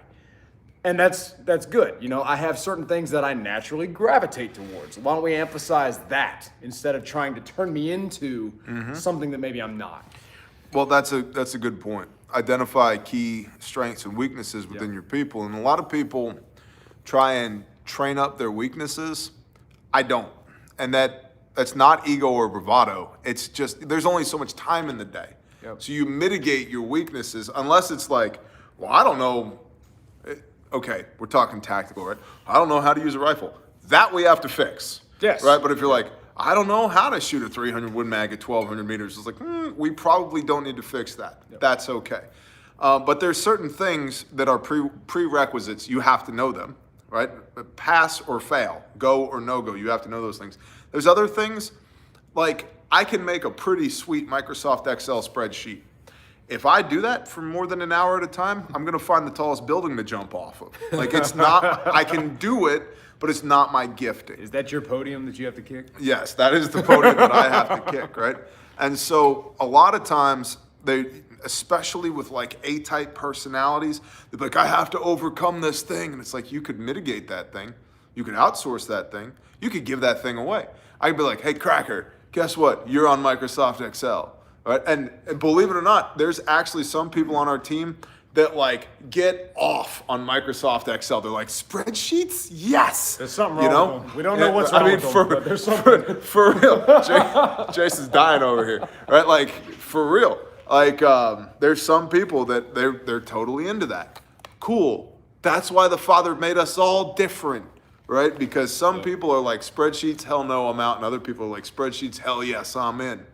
Speaker 3: And that's good. I have certain things that I naturally gravitate towards. Why don't we emphasize that instead of trying to turn me into something that maybe I'm not?
Speaker 2: Well, that's a good point. Identify key strengths and weaknesses within your people. And a lot of people try and train up their weaknesses. I don't. And that's not ego or bravado. It's just, there's only so much time in the day.
Speaker 3: Yep.
Speaker 2: So you mitigate your weaknesses unless it's like, well, I don't know. Okay, we're talking tactical, right? I don't know how to use a rifle. That we have to fix.
Speaker 3: Yes.
Speaker 2: Right? But if you're like, I don't know how to shoot a 300 Win Mag at 1,200 meters. It's like, we probably don't need to fix that. Yep. That's okay. But there's certain things that are prerequisites. You have to know them, right? Pass or fail, go or no go. You have to know those things. There's other things, like I can make a pretty sweet Microsoft Excel spreadsheet. If I do that for more than an hour at a time, I'm going to find the tallest building to jump off of. Like it's not, I can do it, but it's not my gifting.
Speaker 3: Is that your podium that you have to kick?
Speaker 2: Yes, that is the podium that I have to kick, right? And so a lot of times they, especially with like A-type personalities, they're like, I have to overcome this thing. And it's like, you could mitigate that thing. You could outsource that thing. You could give that thing away. I could be like, hey, Cracker, guess what? You're on Microsoft Excel. Right? And believe it or not, there's actually some people on our team that like get off on Microsoft Excel. They're like, spreadsheets? Yes.
Speaker 3: There's something wrong with them. We don't know what's wrong with them, but there's something.
Speaker 2: For real. Jason's dying over here. Right? Like, for real. Like, there's some people that they're totally into that. Cool. That's why the Father made us all different. Right? Because some people are like, spreadsheets, hell no, I'm out. And other people are like, spreadsheets, hell yes, I'm in.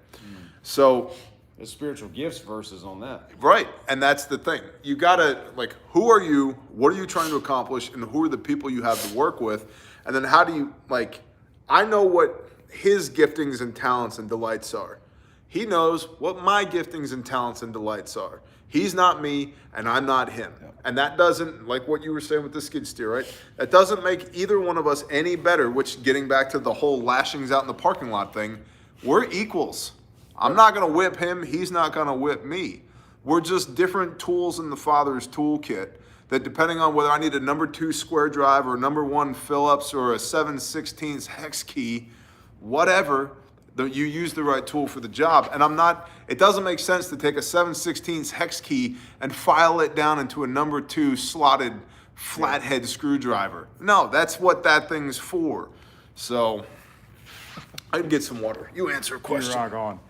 Speaker 2: So
Speaker 3: there's spiritual gifts verses on that.
Speaker 2: Right. And that's the thing. You gotta, like, who are you? What are you trying to accomplish? And who are the people you have to work with? And then how do you, like, I know what his giftings and talents and delights are. He knows what my giftings and talents and delights are. He's not me and I'm not him. Yep. And that doesn't, like what you were saying with the skid steer, right? That doesn't make either one of us any better, which getting back to the whole lashings out in the parking lot thing, we're equals. I'm not going to whip him. He's not going to whip me. We're just different tools in the Father's toolkit that depending on whether I need a number 2 square drive or a number 1 Phillips or a 7/16 hex key, whatever, you use the right tool for the job. And it doesn't make sense to take a 7/16 hex key and file it down into a number 2 slotted flathead screwdriver. No, that's what that thing's for. So I can get some water. You answer a question.
Speaker 3: Rock on.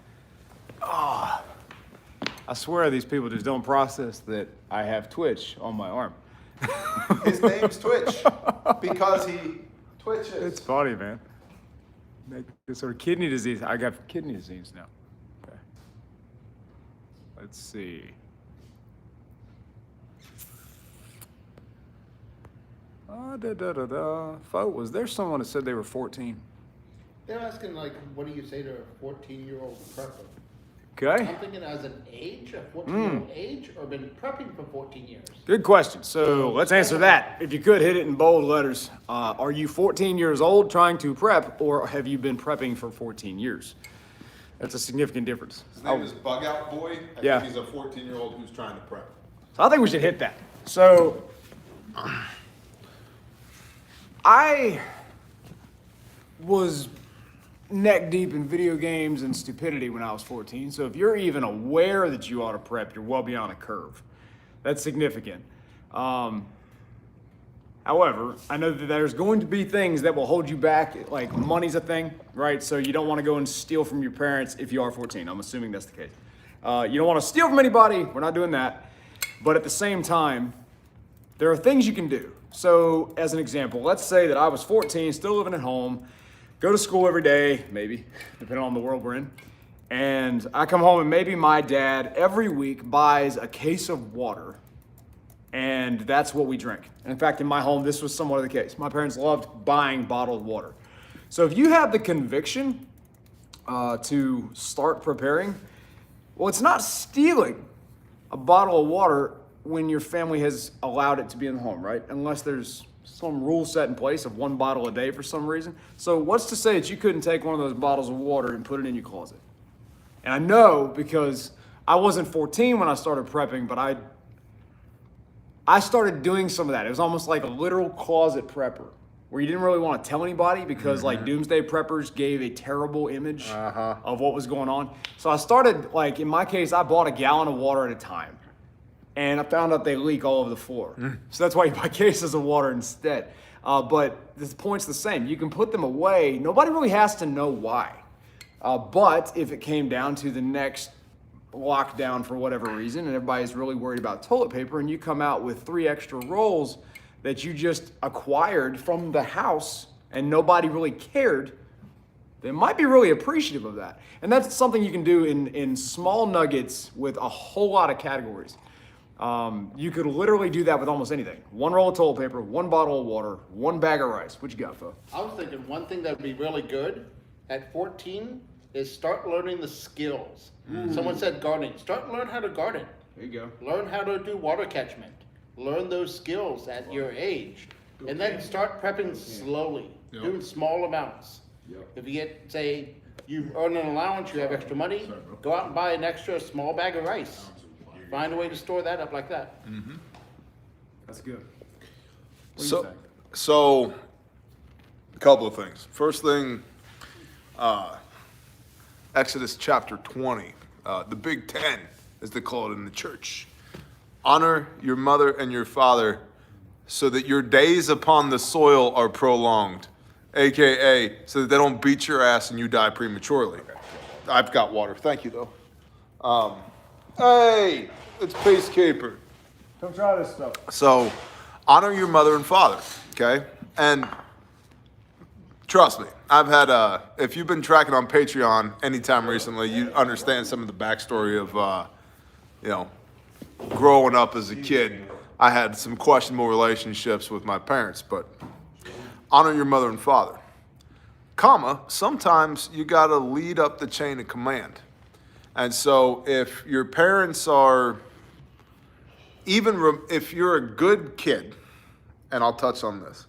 Speaker 3: Oh, I swear these people just don't process that I have Twitch on my arm.
Speaker 2: His name's Twitch because he twitches.
Speaker 3: It's funny, man. This sort of kidney disease. I got kidney disease now. Okay. Let's see. Folk, was there someone that said they were 14?
Speaker 5: They're asking, like, what do you say to a 14-year-old prepper?
Speaker 3: Okay.
Speaker 5: I'm thinking as an age, a 14-year-old age, or been prepping for 14 years?
Speaker 3: Good question. So let's answer that. If you could hit it in bold letters. Are you 14 years old trying to prep, or have you been prepping for 14 years? That's a significant difference.
Speaker 2: His name is Bug Out Boy. I think he's a 14-year-old who's trying to prep.
Speaker 3: So I think we should hit that. So I was neck deep in video games and stupidity when I was 14. So if you're even aware that you ought to prep, you're well beyond a curve. That's significant. However, I know that there's going to be things that will hold you back, like money's a thing, right? So you don't want to go and steal from your parents if you are 14. I'm assuming that's the case. You don't want to steal from anybody. We're not doing that. But at the same time, there are things you can do. So as an example, let's say that I was 14, still living at home, go to school every day, maybe, depending on the world we're in. And I come home and maybe my dad every week buys a case of water, and that's what we drink. And in fact, in my home, this was somewhat of the case. My parents loved buying bottled water. So if you have the conviction to start preparing, well, it's not stealing a bottle of water when your family has allowed it to be in the home, right? Unless there's some rule set in place of 1 bottle a day for some reason. So what's to say that you couldn't take one of those bottles of water and put it in your closet? And I know because I wasn't 14 when I started prepping, but I started doing some of that. It was almost like a literal closet prepper where you didn't really want to tell anybody because like doomsday preppers gave a terrible image of what was going on. So I started, like in my case, I bought a gallon of water at a time. And I found out they leak all over the floor. So that's why you buy cases of water instead. But the point's the same. You can put them away. Nobody really has to know why. But if it came down to the next lockdown for whatever reason, and everybody's really worried about toilet paper, and you come out with 3 extra rolls that you just acquired from the house, and nobody really cared, they might be really appreciative of that. And that's something you can do in small nuggets with a whole lot of categories. You could literally do that with almost anything. One roll of toilet paper, one bottle of water, one bag of rice. What you got, Fo?
Speaker 5: I was thinking one thing that would be really good at 14 is start learning the skills. Someone said gardening. Start learn how to garden.
Speaker 3: There you go.
Speaker 5: Learn how to do water catchment. Learn those skills at your age. And then start prepping slowly, doing small amounts. If you get, say, you earn an allowance, you have extra money, go out and buy an extra small bag of rice. Find a way to store that up like that.
Speaker 3: That's good. What do you
Speaker 2: So,
Speaker 3: think?
Speaker 2: so a couple of things. First thing, Exodus chapter 20, the Big Ten, as they call it in the church. Honor your mother and your father so that your days upon the soil are prolonged, AKA so that they don't beat your ass and you die prematurely. I've got water. Thank you, though. Hey, it's Peacekeeper.
Speaker 3: Come try this stuff.
Speaker 2: So, honor your mother and father, okay? And trust me, I've had, if you've been tracking on Patreon anytime recently, you understand some of the backstory of, growing up as a kid. I had some questionable relationships with my parents, but honor your mother and father. Sometimes you gotta lead up the chain of command. And so if your parents are, if you're a good kid, and I'll touch on this,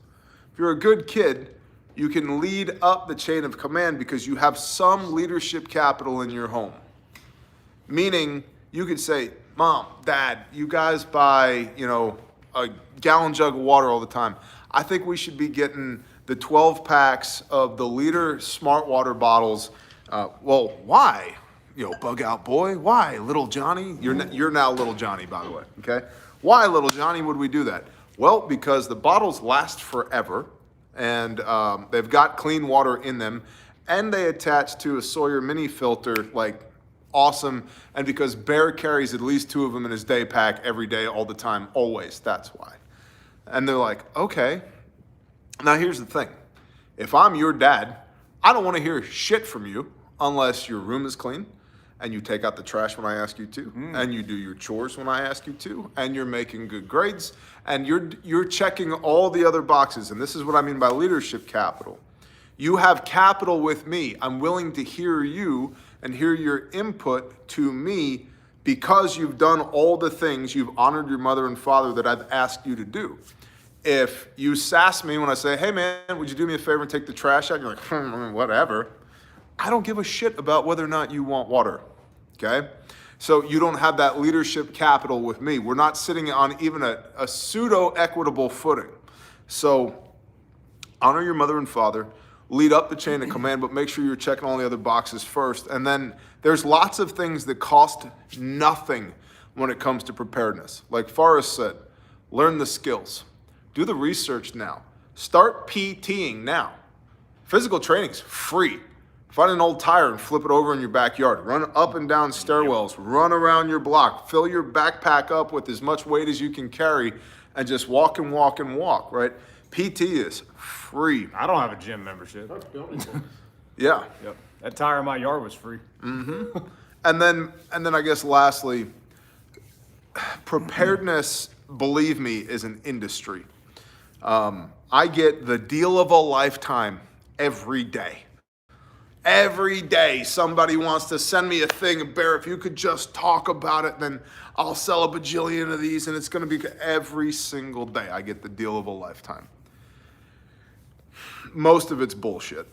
Speaker 2: if you're a good kid, you can lead up the chain of command because you have some leadership capital in your home. Meaning, you could say, Mom, Dad, you guys buy, a gallon jug of water all the time. I think we should be getting the 12 packs of the liter smart water bottles. Well, why? Bug out boy. Why, little Johnny? You're now little Johnny, by the way. Okay. Why, little Johnny, would we do that? Well, because the bottles last forever, and they've got clean water in them, and they attach to a Sawyer mini filter, like awesome. And because Bear carries at least 2 of them in his day pack every day, all the time, always. That's why. And they're like, okay. Now here's the thing. If I'm your dad, I don't want to hear shit from you unless your room is clean and you take out the trash when I ask you to, and you do your chores when I ask you to, and you're making good grades, and you're checking all the other boxes. And this is what I mean by leadership capital. You have capital with me. I'm willing to hear you and hear your input to me because you've done all the things, you've honored your mother and father that I've asked you to do. If you sass me when I say, hey man, would you do me a favor and take the trash out? And you're like, whatever. I don't give a shit about whether or not you want water, okay? So you don't have that leadership capital with me. We're not sitting on even a pseudo-equitable footing. So honor your mother and father, lead up the chain of command, but make sure you're checking all the other boxes first. And then there's lots of things that cost nothing when it comes to preparedness. Like Forrest said, learn the skills. Do the research now. Start PTing now. Physical training's free. Find an old tire and flip it over in your backyard. Run up and down stairwells. Run around your block. Fill your backpack up with as much weight as you can carry and just walk and walk and walk, right? PT is free.
Speaker 3: I don't have a gym membership.
Speaker 2: Yeah.
Speaker 3: Yep. That tire in my yard was free.
Speaker 2: And then I guess lastly, preparedness, believe me, is an industry. I get the deal of a lifetime every day. Every day somebody wants to send me a thing, Bear, if you could just talk about it, then I'll sell a bajillion of these, and it's going to be every single day I get the deal of a lifetime. Most of it's bullshit.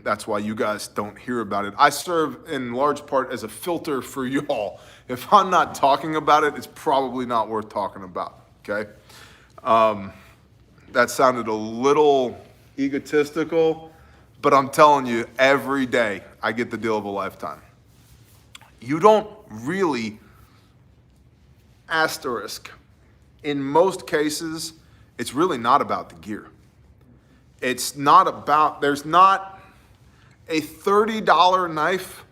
Speaker 2: That's why you guys don't hear about it. I serve in large part as a filter for y'all. If I'm not talking about it, it's probably not worth talking about, okay? That sounded a little egotistical, but I'm telling you, every day I get the deal of a lifetime. You don't really, asterisk, in most cases, it's really not about the gear. It's not about, there's not a $30 knife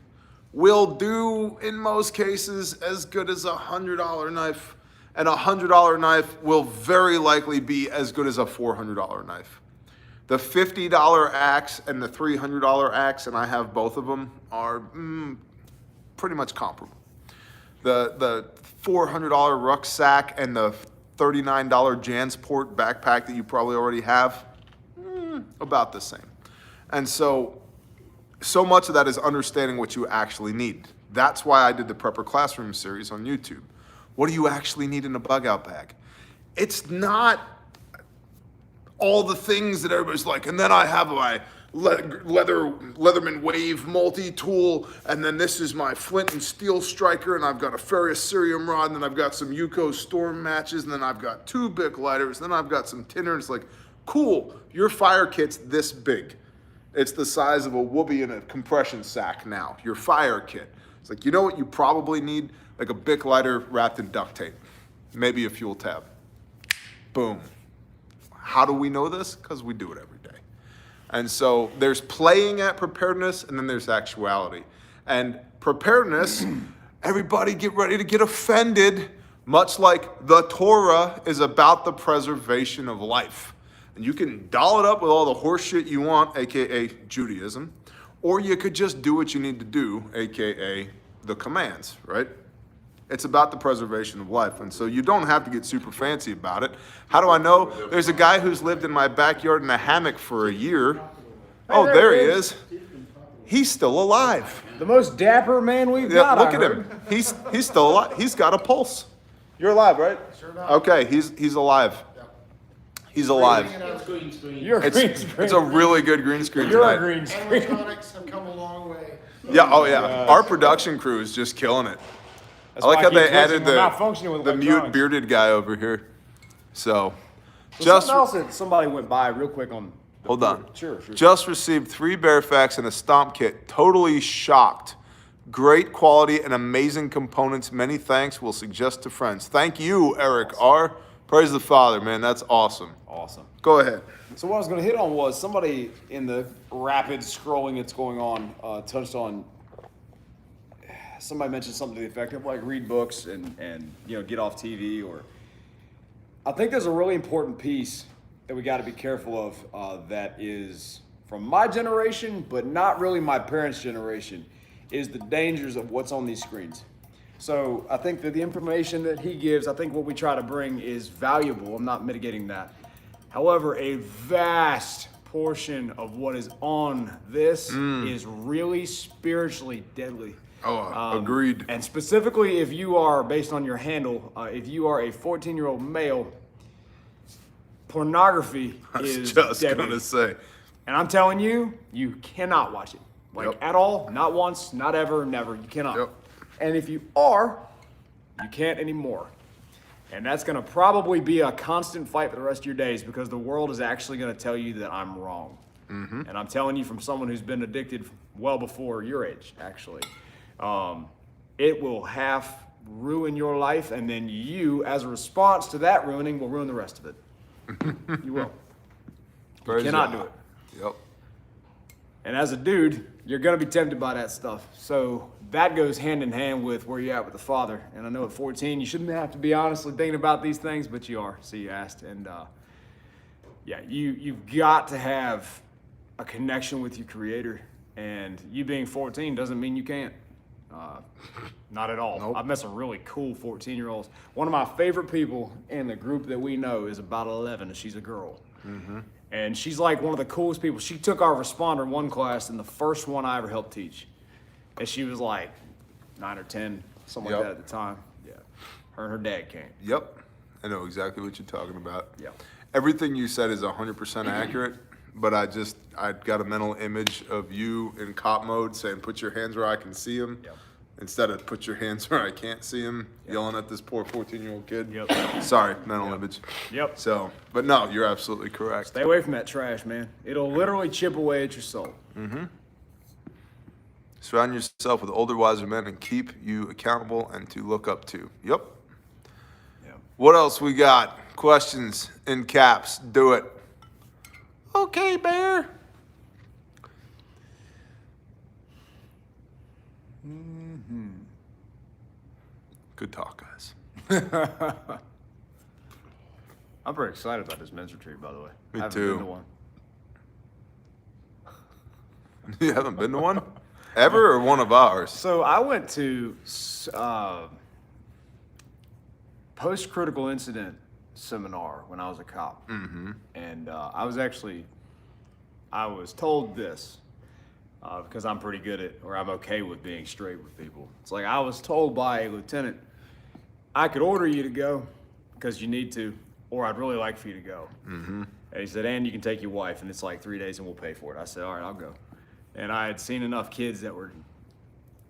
Speaker 2: will do in most cases as good as a $100 knife, and a $100 knife will very likely be as good as a $400 knife. The $50 axe and the $300 axe, and I have both of them, are pretty much comparable. The $400 rucksack and the $39 Jansport backpack that you probably already have, about the same. And so much of that is understanding what you actually need. That's why I did the Prepper Classroom series on YouTube. What do you actually need in a bug out bag? It's not all the things that everybody's like, and then I have my Leatherman Wave multi-tool, and then this is my flint and steel striker, and I've got a ferrous cerium rod, and then I've got some Yuko storm matches, and then I've got 2 Bic lighters, and then I've got some tinder. It's like, cool, your fire kit's this big. It's the size of a whoopee in a compression sack now, your fire kit. It's like, you know what you probably need? Like a Bic lighter wrapped in duct tape, maybe a fuel tab. Boom. How do we know this? Because we do it every day. And so there's playing at preparedness, and then there's actuality. And preparedness, everybody get ready to get offended, much like the Torah is about the preservation of life. And you can doll it up with all the horse shit you want, AKA Judaism, or you could just do what you need to do, AKA the commands, right? It's about the preservation of life. And so you don't have to get super fancy about it. How do I know? There's a guy who's lived in my backyard in a hammock for a year. Oh, there he is. He's still alive.
Speaker 3: The most dapper man we've
Speaker 2: Yeah,
Speaker 3: got.
Speaker 2: look at him. He's still alive. He's got a pulse. You're alive, right?
Speaker 1: Sure enough.
Speaker 2: Okay, he's alive. He's alive.
Speaker 5: It's green screen.
Speaker 3: You're a green
Speaker 2: It's
Speaker 3: screen.
Speaker 2: a really good green screen
Speaker 3: You're
Speaker 2: tonight.
Speaker 3: a green screen.
Speaker 1: Animatronics have come a long way.
Speaker 2: Yeah, oh yeah. Our production crew is just killing it.
Speaker 3: That's
Speaker 2: I like
Speaker 3: why
Speaker 2: how
Speaker 3: keep
Speaker 2: they
Speaker 3: twitching.
Speaker 2: added
Speaker 3: We're malfunctioning with
Speaker 2: the mute
Speaker 3: electronics.
Speaker 2: bearded guy over here. So,
Speaker 3: So
Speaker 2: just
Speaker 3: something else that somebody went by real quick on.
Speaker 2: hold on.
Speaker 3: Sure.
Speaker 2: Just received 3 bear facts and a stomp kit. Totally shocked. Great quality and amazing components. Many thanks. Will suggest to friends. Thank you, Eric R. Praise the Father, man. That's awesome.
Speaker 3: Awesome.
Speaker 2: Go ahead.
Speaker 3: So what I was going to hit on was somebody in the rapid scrolling that's going on touched on. Somebody mentioned something to the effect of like read books and get off TV. Or I think there's a really important piece that we got to be careful of that is from my generation, but not really my parents' generation, is the dangers of what's on these screens. So I think that the information that he gives, I think what we try to bring is valuable. I'm not mitigating that. However, a vast portion of what is on this is really spiritually deadly.
Speaker 2: Oh, agreed.
Speaker 3: And specifically, if you are, based on your handle, if you are a 14-year-old male, pornography
Speaker 2: I was
Speaker 3: is
Speaker 2: just
Speaker 3: deadly.
Speaker 2: going to say.
Speaker 3: And I'm telling you, you cannot watch it. Like
Speaker 2: Yep.
Speaker 3: at all, not once, not ever, never. You cannot.
Speaker 2: Yep.
Speaker 3: And if you are, you can't anymore. And that's going to probably be a constant fight for the rest of your days because the world is actually going to tell you that I'm wrong. Mm-hmm. And I'm telling you from someone who's been addicted well before your age, actually. It will half ruin your life, and then you, as a response to that ruining, will ruin the rest of it. You will.
Speaker 2: Praise
Speaker 3: cannot
Speaker 2: God.
Speaker 3: do it.
Speaker 2: Yep.
Speaker 3: And as a dude, you're going to be tempted by that stuff. So that goes hand in hand with where you're at with the Father. And I know at 14, you shouldn't have to be honestly thinking about these things, but you are. So you asked. And yeah, you've got to have a connection with your Creator. And you being 14 doesn't mean you can't. Not at all.
Speaker 2: Nope.
Speaker 3: I've met some really cool 14-year-olds. One of my favorite people in the group that we know is about 11, and she's a girl. Mm-hmm. And she's like one of the coolest people. She took our responder one class, and the first one I ever helped teach. And she was like 9 or 10, something like
Speaker 2: Yep.
Speaker 3: that at the time. Yeah. Her and her dad came.
Speaker 2: Yep. I know exactly what you're talking about.
Speaker 3: Yeah.
Speaker 2: Everything you said is 100% accurate, but I got a mental image of you in cop mode saying, put your hands where I can see them.
Speaker 3: Yep.
Speaker 2: Instead of put your hands where I can't see them, yelling at this poor 14-year-old kid.
Speaker 3: Yep.
Speaker 2: Sorry, mental image.
Speaker 3: Yep.
Speaker 2: So, but no, you're absolutely correct.
Speaker 3: Stay away from that trash, man. It'll literally chip away at your soul.
Speaker 2: Surround yourself with older, wiser men and keep you accountable and to look up to. Yep.
Speaker 3: Yeah.
Speaker 2: What else we got? Questions in caps. Do it. Okay, Bear. Good talk, guys.
Speaker 3: I'm pretty excited about this men's retreat, by the way.
Speaker 2: Me
Speaker 3: I haven't
Speaker 2: too.
Speaker 3: been to one.
Speaker 2: You haven't been to one? Ever, or one of ours?
Speaker 3: So I went to post-critical incident seminar when I was a cop. Mm-hmm. And I was told this because I'm pretty good at, or I'm okay with being straight with people. It's like I was told by a lieutenant, I could order you to go because you need to, or I'd really like for you to go. Mm-hmm. And he said, and you can take your wife, and it's like 3 days and we'll pay for it. I said, all right, I'll go. And I had seen enough kids that were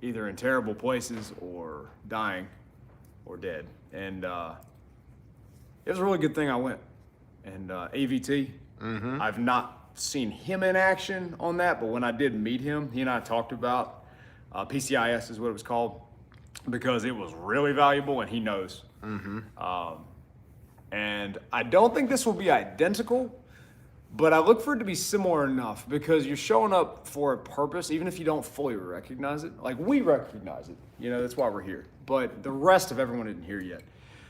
Speaker 3: either in terrible places or dying or dead. And it was a really good thing I went. And AVT, I've not seen him in action on that, but when I did meet him, he and I talked about PCIS is what it was called, because it was really valuable and he knows. And I don't think this will be identical, but I look for it to be similar enough because you're showing up for a purpose, even if you don't fully recognize it. Like, we recognize it, you know, that's why we're here. But the rest of everyone isn't here yet.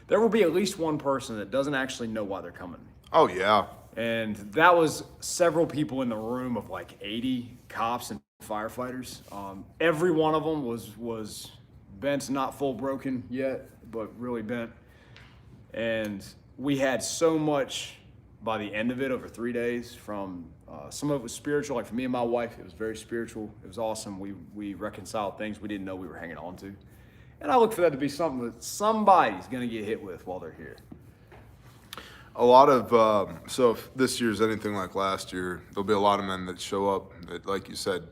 Speaker 3: There will be at least one person that doesn't actually know why they're coming.
Speaker 2: Oh, yeah.
Speaker 3: And that was several people in the room of like 80 cops and firefighters. Every one of them was bent, not full broken yet, but really bent. And we had so much by the end of it over 3 days from some of it was spiritual, like for me and my wife, it was very spiritual. It was awesome. We reconciled things we didn't know we were hanging on to. And I look for that to be something that somebody's going to get hit with while they're here.
Speaker 2: A lot of, so if this year's anything like last year, there'll be a lot of men that show up that, like you said,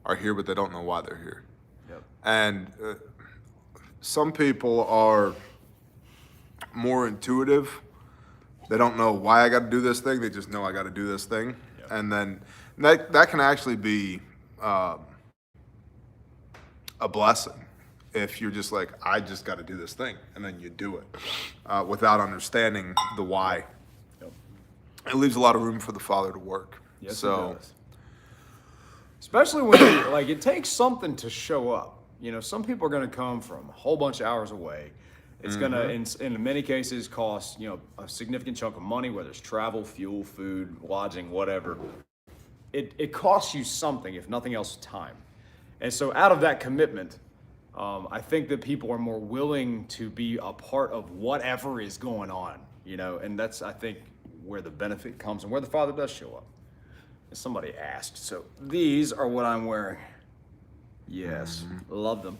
Speaker 2: are here, but they don't know why they're here.
Speaker 3: Yep.
Speaker 2: And some people are more intuitive. They don't know why I got to do this thing. They just know I got to do this thing. Yep. And then that can actually be a blessing if you're just like, I just got to do this thing, and then you do it without understanding the why.
Speaker 3: Yep.
Speaker 2: It leaves a lot of room for the Father to work.
Speaker 3: Yes,
Speaker 2: so,
Speaker 3: it does. Especially when like it takes something to show up. You know, some people are going to come from a whole bunch of hours away. It's going to, in many cases, cost, you know, a significant chunk of money, whether it's travel, fuel, food, lodging, whatever. It costs you something, if nothing else, time. And so out of that commitment, I think that people are more willing to be a part of whatever is going on, you know, and that's, I think, where the benefit comes and where the Father does show up. As somebody asked. So these are what I'm wearing. Yes, love them.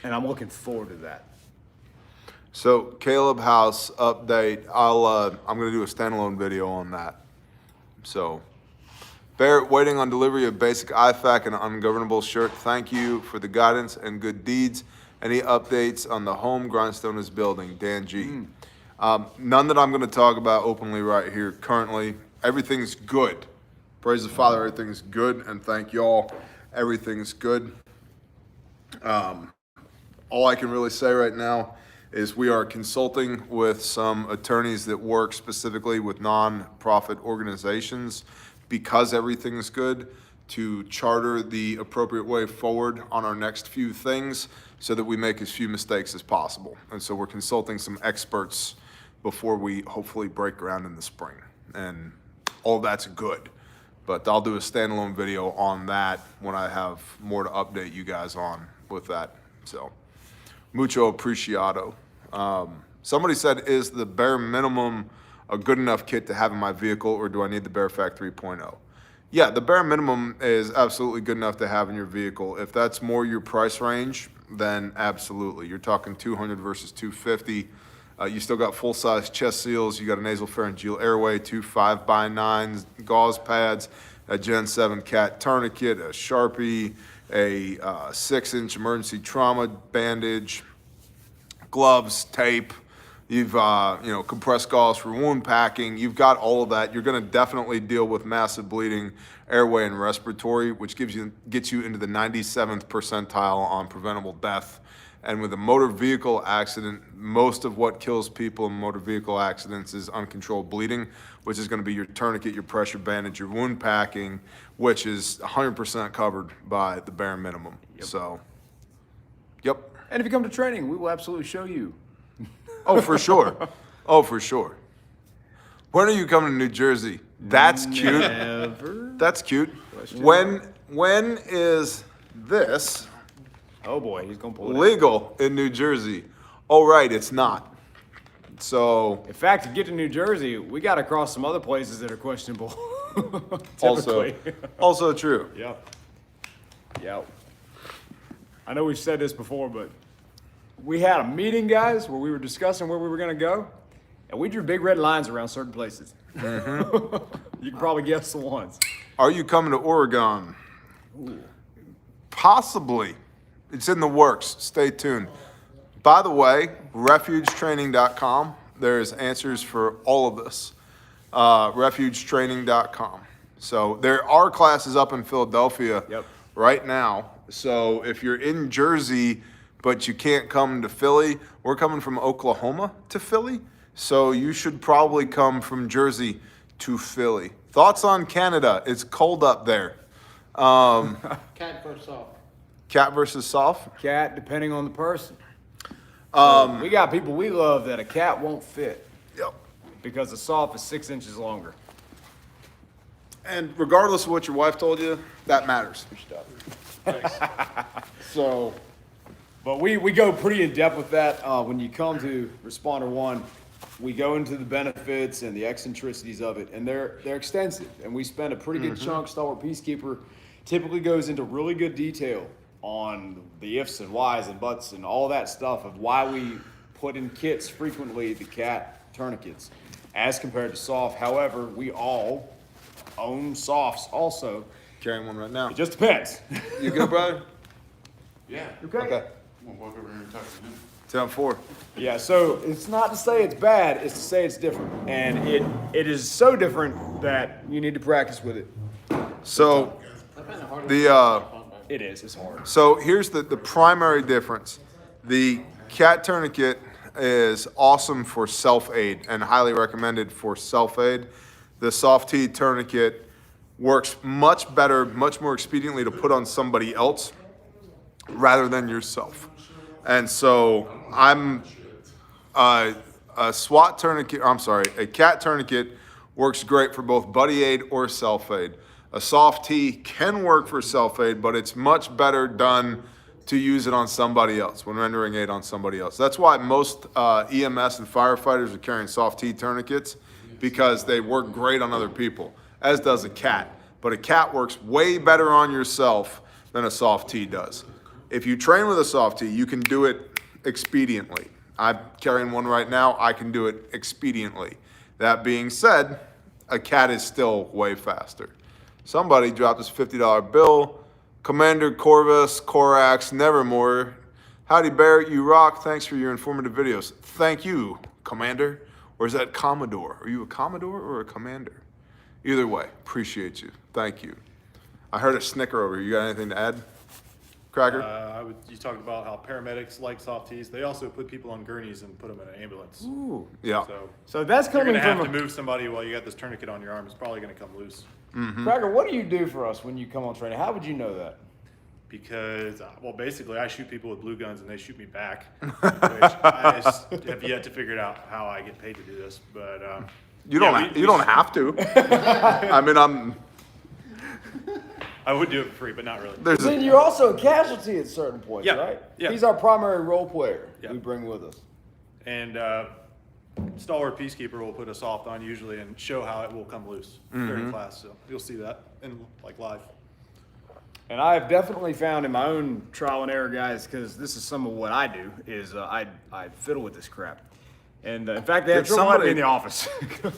Speaker 3: And I'm looking forward to that.
Speaker 2: So Caleb House update. I'm going to do a standalone video on that. So Barrett waiting on delivery of basic IFAC and ungovernable shirt. Thank you for the guidance and good deeds. Any updates on the home Grindstone is building? Dan G. None that I'm going to talk about openly right here currently. Everything's good. Praise the Father, everything's good, and thank y'all. Everything's good. All I can really say right now is we are consulting with some attorneys that work specifically with non-profit organizations because everything's good to charter the appropriate way forward on our next few things so that we make as few mistakes as possible. And so we're consulting some experts before we hopefully break ground in the spring. And all that's good. But I'll do a standalone video on that when I have more to update you guys on with that. So, mucho apreciado. Somebody said, is the bare minimum a good enough kit to have in my vehicle, or do I need the Bearfact 3.0? Yeah, the bare minimum is absolutely good enough to have in your vehicle. If that's more your price range, then absolutely. You're talking 200 versus 250. You still got full-size chest seals. You got a nasal pharyngeal airway, 2 5x9s, gauze pads, a Gen 7 cat tourniquet, a Sharpie, a 6-inch emergency trauma bandage, gloves, tape. You've compressed gauze for wound packing. You've got all of that. You're going to definitely deal with massive bleeding, airway, and respiratory, which gets you into the 97th percentile on preventable death. And with a motor vehicle accident, most of what kills people in motor vehicle accidents is uncontrolled bleeding, which is going to be your tourniquet, your pressure bandage, your wound packing, which is 100% covered by the bare minimum. Yep. So, yep.
Speaker 3: And if you come to training, we will absolutely show you.
Speaker 2: Oh, for sure. Oh, for sure. When are you coming to New Jersey? That's cute.
Speaker 1: Never.
Speaker 2: That's cute. When is this
Speaker 3: Oh boy, he's gonna pull it out.
Speaker 2: legal in New Jersey? Oh, right, it's not. So
Speaker 3: In fact, to get to New Jersey, we got to cross some other places that are questionable.
Speaker 2: also,
Speaker 3: Typically.
Speaker 2: also true.
Speaker 3: Yep. Yep. I know we've said this before, but we had a meeting, guys, where we were discussing where we were going to go, and we drew big red lines around certain places. You can probably guess the ones.
Speaker 2: Are you coming to Oregon? Possibly. It's in the works. Stay tuned. By the way, refugetraining.com. There's answers for all of this. Refugetraining.com. So there are classes up in Philadelphia right now. So if you're in Jersey, but you can't come to Philly, we're coming from Oklahoma to Philly. So you should probably come from Jersey to Philly. Thoughts on Canada? It's cold up there.
Speaker 5: Cat versus soft.
Speaker 2: Cat versus soft?
Speaker 3: Cat, depending on the person. We got people we love that a cat won't fit
Speaker 2: Yep.
Speaker 3: because the soft is 6 inches longer.
Speaker 2: And regardless of what your wife told you, that matters.
Speaker 3: So, but we go pretty in depth with that. When you come to Responder 1, we go into the benefits and the eccentricities of it, and they're extensive. And we spend a pretty good chunk. Stalwart Peacekeeper typically goes into really good detail on the ifs and whys and buts and all that stuff of why we put in kits frequently the cat tourniquets as compared to soft. However, we all own softs also.
Speaker 2: Carrying one right now.
Speaker 3: It just depends.
Speaker 2: You good, brother?
Speaker 6: Yeah.
Speaker 3: Okay.
Speaker 2: Okay.
Speaker 6: I'm gonna walk over here and talk to him.
Speaker 2: 10-4.
Speaker 3: Yeah, so it's not to say it's bad, it's to say it's different. And it is so different that you need to practice with it.
Speaker 2: So
Speaker 5: I find it hard
Speaker 2: the
Speaker 3: It is, it's hard.
Speaker 2: so here's the primary difference. The cat tourniquet is awesome for self-aid and highly recommended for self-aid. The soft T tourniquet works much better, much more expediently to put on somebody else rather than yourself. And so I'm a SWAT tourniquet, a cat tourniquet works great for both buddy aid or self-aid. A soft T can work for self-aid, but it's much better done to use it on somebody else, when rendering aid on somebody else. That's why most EMS and firefighters are carrying soft T tourniquets, because they work great on other people, as does a cat. But a cat works way better on yourself than a soft T does. If you train with a soft T, you can do it expediently. I'm carrying one right now, I can do it expediently. That being said, a cat is still way faster. Somebody dropped us a $50 bill. Commander Corvus, Corax, Nevermore. Howdy Barrett, you rock. Thanks for your informative videos. Thank you, Commander. Or is that Commodore? Are you a Commodore or a Commander? Either way, appreciate you. Thank you. I heard a snicker over here. You got anything to add? Cracker?
Speaker 4: You talked about how paramedics like soft tees. They also put people on gurneys and put them in an ambulance.
Speaker 3: Ooh.
Speaker 2: Yeah.
Speaker 3: So that's
Speaker 4: You're
Speaker 3: coming
Speaker 4: gonna have
Speaker 3: from
Speaker 4: to move somebody while you got this tourniquet on your arm. It's probably gonna come loose.
Speaker 3: Cracker, what do you do for us when you come on training? How would you know that?
Speaker 4: Because, well, basically, I shoot people with blue guns and they shoot me back. Which I just have yet to figure it out how I get paid to do this. But
Speaker 2: You don't have to. I mean,
Speaker 4: I would do it for free, but not really.
Speaker 3: Then you're also a casualty at certain points,
Speaker 4: Yeah,
Speaker 3: right?
Speaker 4: yeah.
Speaker 3: He's our primary role player
Speaker 4: Yeah.
Speaker 3: we bring with us.
Speaker 4: And Stalwart Peacekeeper will put a soft on usually and show how it will come loose during class. So you'll see that in like live.
Speaker 3: And I have definitely found in my own trial and error, guys, because this is some of what I do, is I fiddle with this crap. And in fact, they had
Speaker 2: Did
Speaker 3: trouble letting me
Speaker 2: somebody-
Speaker 3: in the office.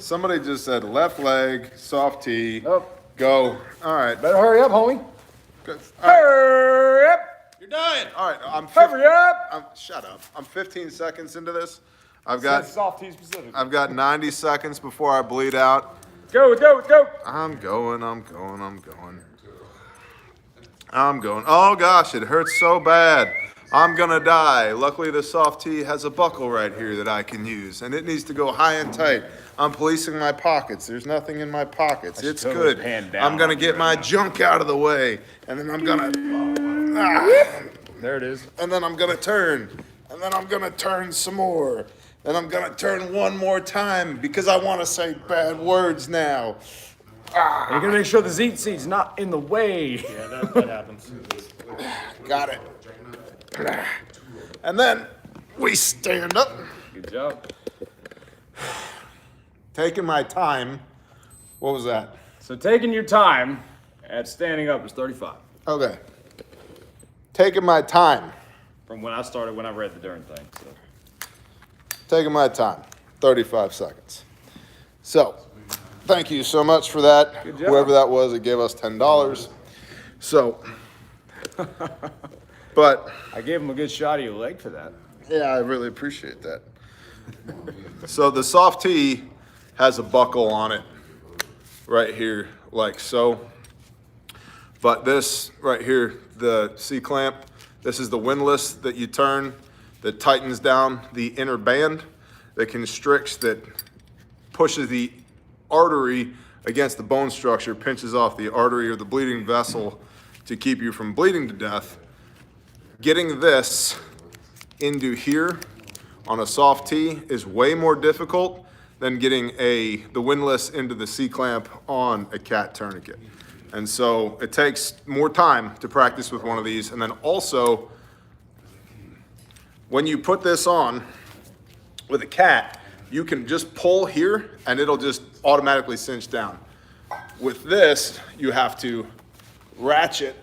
Speaker 2: somebody just said left leg, soft T,
Speaker 3: Oh.
Speaker 2: go. All right.
Speaker 3: Better hurry up, homie.
Speaker 2: Good. All right.
Speaker 3: Hurry up!
Speaker 6: You're dying.
Speaker 2: All right.
Speaker 3: Hurry up!
Speaker 2: Shut up. I'm 15 seconds into this. I've
Speaker 3: That's
Speaker 2: got
Speaker 3: soft T specific.
Speaker 2: I've got 90 seconds before I bleed out.
Speaker 3: Let's go, let's go, let's go!
Speaker 2: I'm going. Oh gosh, it hurts so bad. I'm gonna die. Luckily the soft T has a buckle right here that I can use, and it needs to go high and tight. I'm policing my pockets. There's nothing in my pockets.
Speaker 3: should
Speaker 2: It's
Speaker 3: totally
Speaker 2: good.
Speaker 3: pan down
Speaker 2: I'm gonna
Speaker 3: on
Speaker 2: get
Speaker 3: you
Speaker 2: my
Speaker 3: right now.
Speaker 2: junk out of the way, and then I'm gonna
Speaker 3: There it is.
Speaker 2: and then I'm gonna turn, and then I'm gonna turn some more. Then I'm gonna turn one more time because I wanna say bad words now.
Speaker 3: You're gonna make sure the seat's not in the way.
Speaker 4: Yeah, that happens.
Speaker 2: Got it. And then we stand up.
Speaker 3: Good job.
Speaker 2: Taking my time. What was that?
Speaker 3: So taking your time at standing up is 35.
Speaker 2: Okay. Taking my time.
Speaker 3: From when I started, when I read the darn thing. So.
Speaker 2: Taking my time. 35 seconds. So, thank you so much for that.
Speaker 3: Good job.
Speaker 2: Whoever that was, it gave us $10. So, but
Speaker 3: I gave him a good shot of your leg for that.
Speaker 2: yeah, I really appreciate that. So the soft tee has a buckle on it right here, like so. But this right here, the C-clamp, this is the windlass that you turn that tightens down the inner band, that constricts, that pushes the artery against the bone structure, pinches off the artery or the bleeding vessel to keep you from bleeding to death. Getting this into here on a soft tee is way more difficult than getting the windlass into the C-clamp on a cat tourniquet. And so it takes more time to practice with one of these. And then also, when you put this on with a cat, you can just pull here and it'll just automatically cinch down. With this, you have to ratchet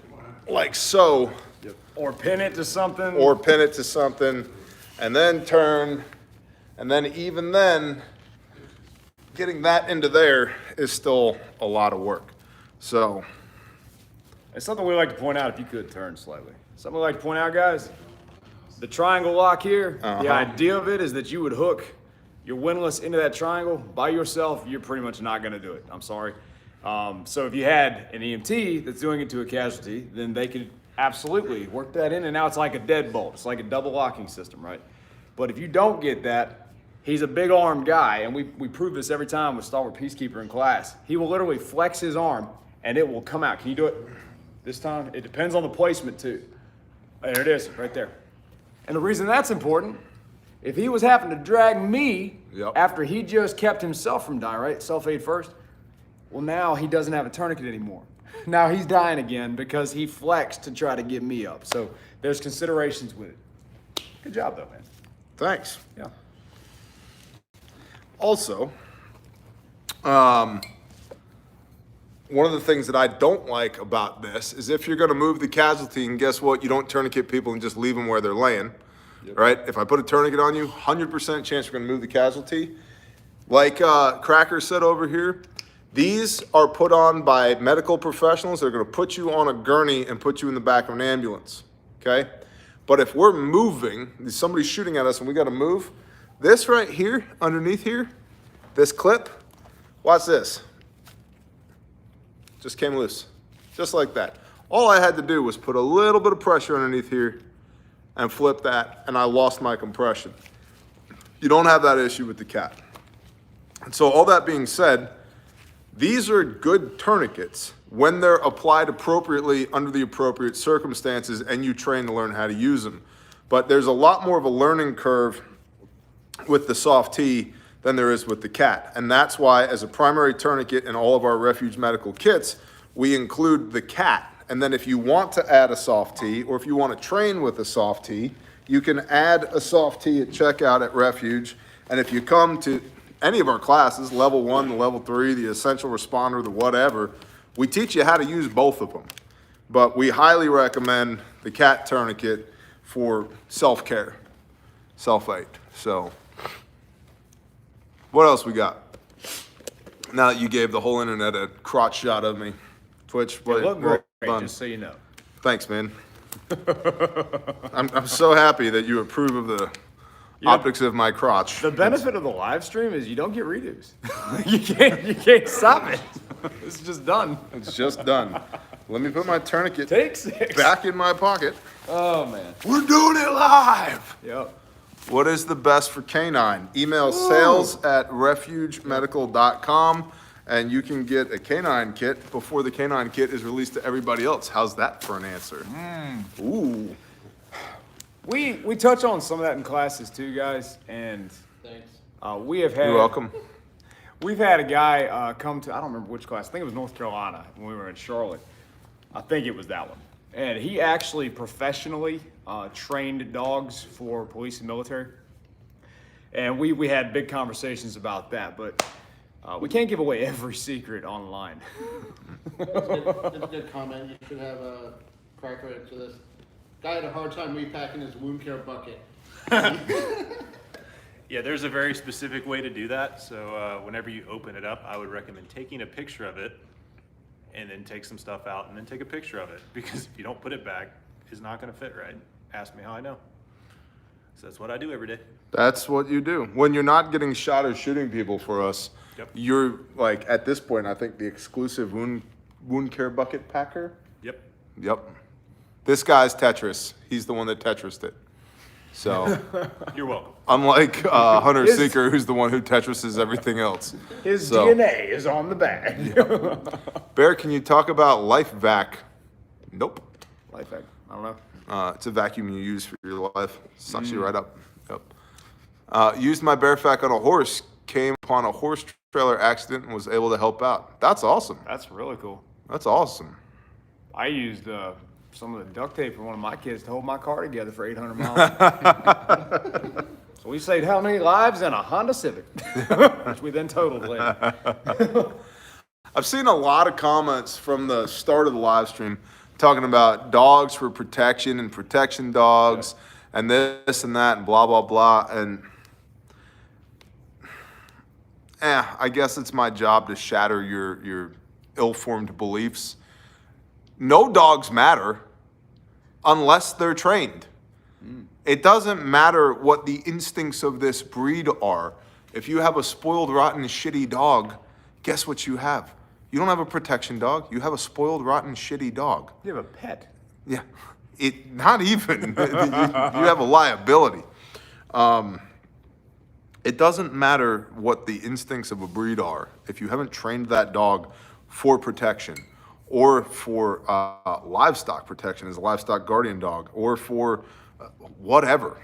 Speaker 2: like so,
Speaker 3: Or pin it to something.
Speaker 2: or pin it to something, and then turn, and then even then, getting that into there is still a lot of work. So,
Speaker 3: It's something we like to point out if you could turn slightly. Something we like to point out, guys. The triangle lock here, the idea of it is that you would hook your windlass into that triangle. By yourself, you're pretty much not gonna do it. I'm sorry. So if you had an EMT that's doing it to a casualty, then they could absolutely work that in, and now it's like a deadbolt. It's like a double locking system, right? But if you don't get that, he's a big armed guy, and we prove this every time with Stalwart Peacekeeper in class. He will literally flex his arm, and it will come out. Can you do it this time? It depends on the placement too. There it is, right there. And the reason that's important, if he was having to drag me
Speaker 2: Yep.
Speaker 3: after he just kept himself from dying, right? Self-aid first. Well, now he doesn't have a tourniquet anymore. Now he's dying again because he flexed to try to get me up. So there's considerations with it. Good job though, man.
Speaker 2: thanks.
Speaker 3: Yeah.
Speaker 2: Also, one of the things that I don't like about this is if you're gonna move the casualty, and guess what? You don't tourniquet people and just leave them where they're laying, right? If I put a tourniquet on you, 100% chance we're gonna move the casualty. Like Cracker said over here, these are put on by medical professionals. They're gonna put you on a gurney and put you in the back of an ambulance, okay? But if we're moving, somebody's shooting at us and we gotta move, this right here, underneath here, this clip, watch this. Just came loose, just like that. All I had to do was put a little bit of pressure underneath here and flip that, and I lost my compression. You don't have that issue with the cat. And so all that being said, these are good tourniquets when they're applied appropriately under the appropriate circumstances and you train to learn how to use them. But there's a lot more of a learning curve with the soft tee than there is with the cat. And that's why as a primary tourniquet in all of our refuge medical kits, we include the cat. And then if you want to add a soft tee, or if you want to train with a soft tee, you can add a soft tee at checkout at Refuge. And if you come to any of our classes, level 1, the level 3, the essential responder, the whatever, we teach you how to use both of them. But we highly recommend the cat tourniquet for self-care, self-aid. So, what else we got? Now that you gave the whole internet a crotch shot of me, Twitch,
Speaker 3: You look
Speaker 2: well
Speaker 3: great,
Speaker 2: done.
Speaker 3: just so you know.
Speaker 2: Thanks, man. I'm so happy that you approve of the optics of my crotch.
Speaker 3: The benefit of the live stream is you don't get redos. you can't stop it. It's just done.
Speaker 2: It's just done. Let me put my tourniquet
Speaker 3: Take 6.
Speaker 2: back in my pocket.
Speaker 3: Oh man.
Speaker 2: We're doing it live.
Speaker 3: Yep.
Speaker 2: What is the best for canine? Email sales@refugemedical.com and you can get a canine kit before the canine kit is released to everybody else. How's that for an answer? Ooh.
Speaker 3: We touch on some of that in classes too, guys, and
Speaker 5: Thanks.
Speaker 3: we have had.
Speaker 2: You're welcome.
Speaker 3: We've had a guy come to, I don't remember which class, I think it was North Carolina when we were in Charlotte. I think it was that one. And he actually professionally trained dogs for police and military. And we had big conversations about that, but we can't give away every secret online.
Speaker 5: That's a good comment. You should have a cracker into this. Guy had a hard time repacking his wound care bucket.
Speaker 4: Yeah, there's a very specific way to do that. So whenever you open it up, I would recommend taking a picture of it and then take some stuff out and then take a picture of it. Because if you don't put it back, it's not going to fit right. Ask me how I know. So that's what I do every day.
Speaker 2: That's what you do. When you're not getting shot or shooting people for us,
Speaker 4: Yep.
Speaker 2: you're like, at this point, I think the exclusive wound care bucket packer.
Speaker 4: Yep.
Speaker 2: Yep. This guy's Tetris. He's the one that Tetrised it. So,
Speaker 4: You're welcome.
Speaker 2: unlike Hunter Seeker, who's the one who Tetrises everything else.
Speaker 3: His
Speaker 2: So-
Speaker 3: DNA is on the bag.
Speaker 2: Bear, can you talk about Life Vac? Nope.
Speaker 3: Life hack. I don't know.
Speaker 2: It's a vacuum you use for your life. Sucks you right up. Yep. Used my Bear Vac on a horse. Came upon a horse trailer accident and was able to help out. That's awesome.
Speaker 3: That's really cool.
Speaker 2: That's awesome.
Speaker 3: I used some of the duct tape for one of my kids to hold my car together for 800 miles. So we saved how many lives in a Honda Civic, which we then totaled later.
Speaker 2: I've seen a lot of comments from the start of the live stream talking about dogs for protection and protection dogs and this and that and blah, blah, blah. And I guess it's my job to shatter your ill-formed beliefs. No dogs matter unless they're trained. It doesn't matter what the instincts of this breed are. If you have a spoiled, rotten, shitty dog, guess what you have? You don't have a protection dog. You have a spoiled, rotten, shitty dog.
Speaker 3: You have a pet.
Speaker 2: Yeah, not even. You have a liability. It doesn't matter what the instincts of a breed are. If you haven't trained that dog for protection, or for livestock protection as a livestock guardian dog, or for whatever,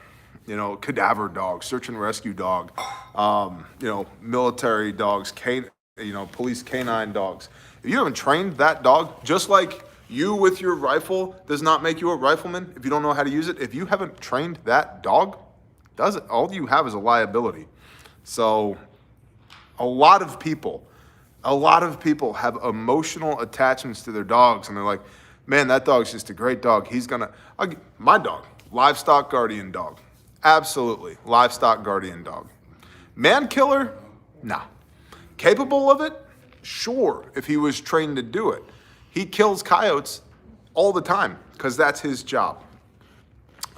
Speaker 2: cadaver dog, search and rescue dog, military dogs, police canine dogs. If you haven't trained that dog, just like you with your rifle does not make you a rifleman if you don't know how to use it, if you haven't trained that dog, all you have is a liability. So a lot of people have emotional attachments to their dogs, and they're like, man, that dog's just a great dog. My dog, livestock guardian dog. Absolutely, livestock guardian dog. Man killer? Nah. Capable of it? Sure, if he was trained to do it. He kills coyotes all the time because that's his job.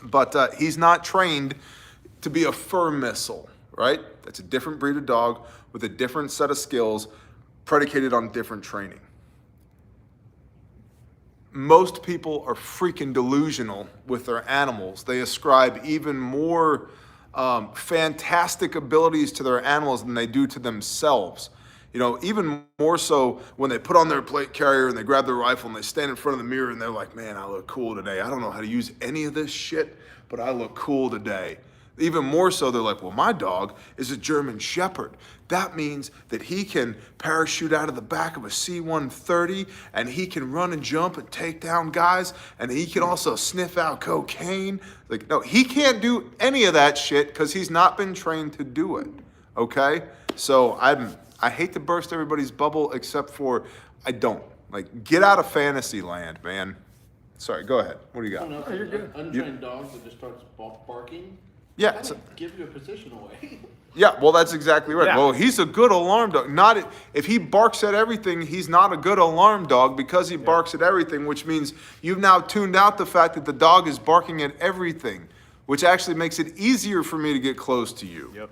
Speaker 2: But he's not trained to be a fur missile, right? That's a different breed of dog with a different set of skills predicated on different training. Most people are freaking delusional with their animals. They ascribe even more fantastic abilities to their animals than they do to themselves. Even more so when they put on their plate carrier and they grab their rifle and they stand in front of the mirror and they're like, man, I look cool today. I don't know how to use any of this shit, but I look cool today. Even more so, they're like, well, my dog is a German Shepherd. That means that he can parachute out of the back of a C-130 and he can run and jump and take down guys and he can also sniff out cocaine. Like, no, he can't do any of that shit because he's not been trained to do it, okay? So I hate to burst everybody's bubble except for I don't. Like, get out of fantasy land, man. Sorry, go ahead. What do you got?
Speaker 5: You're good. Untrained dog that just starts barking.
Speaker 2: Yeah.
Speaker 5: That'll give your position away.
Speaker 2: Yeah, well, that's exactly right.
Speaker 3: Yeah.
Speaker 2: Well, he's a good alarm dog. If he barks at everything, he's not a good alarm dog because he barks at everything, which means you've now tuned out the fact that the dog is barking at everything, which actually makes it easier for me to get close to you.
Speaker 3: Yep.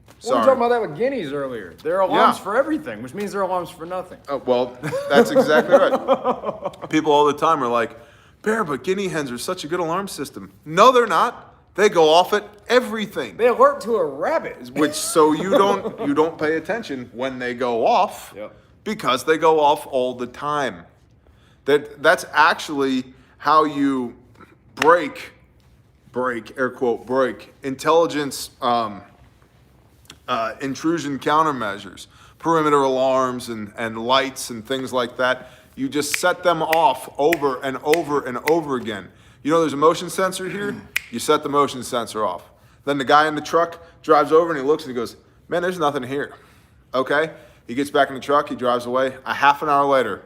Speaker 3: We
Speaker 2: Sorry.
Speaker 3: were talking about that with guineas earlier. There are alarms
Speaker 2: Yeah.
Speaker 3: for everything, which means there are alarms for nothing.
Speaker 2: Oh, well, that's exactly right. People all the time are like, Bear, but guinea hens are such a good alarm system. No, they're not. They go off at everything.
Speaker 3: They alert to a rabbit.
Speaker 2: Which so you don't pay attention when they go off,
Speaker 3: Yep.
Speaker 2: because they go off all the time. That's actually how you break air quote break intelligence intrusion countermeasures. perimeter alarms and lights and things like that. You just set them off over and over and over again. You know there's a motion sensor here? You set the motion sensor off. Then the guy in the truck drives over and he looks and he goes, man, there's nothing here. Okay? He gets back in the truck, he drives away. A half an hour later,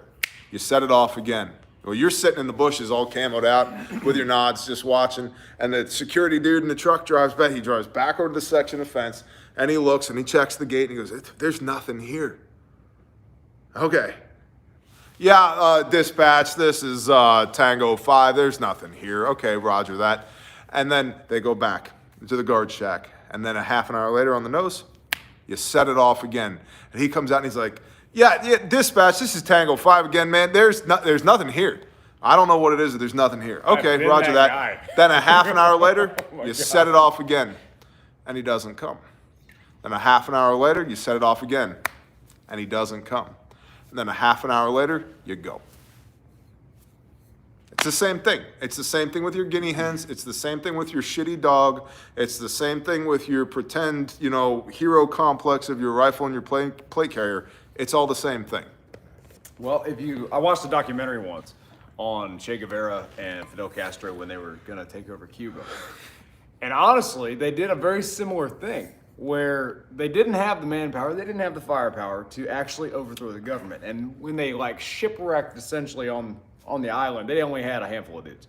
Speaker 2: you set it off again. Well, you're sitting in the bushes all camoed out with your nods just watching, and the security dude in the truck drives back. He drives back over to the section of fence, and he looks and he checks the gate and he goes, there's nothing here. Okay. Yeah, dispatch, this is Tango 5. There's nothing here. Okay, roger that. And then they go back to the guard shack. And then a half an hour later on the nose, you set it off again. And he comes out and he's like, yeah, dispatch, this is Tango 5 again, man. There's nothing here. I don't know what it is, but there's nothing here. Okay, roger that. Then a half an hour later, you set it off again. And he doesn't come. Then a half an hour later, you set it off again. And he doesn't come. And then a half an hour later, you go. It's the same thing. It's the same thing with your guinea hens. It's the same thing with your shitty dog. It's the same thing with your pretend, hero complex of your rifle and your plate carrier. It's all the same thing.
Speaker 3: Well, I watched a documentary once on Che Guevara and Fidel Castro when they were gonna take over Cuba. And honestly, they did a very similar thing where they didn't have the manpower, they didn't have the firepower to actually overthrow the government. And when they shipwrecked essentially on the island, they only had a handful of dudes.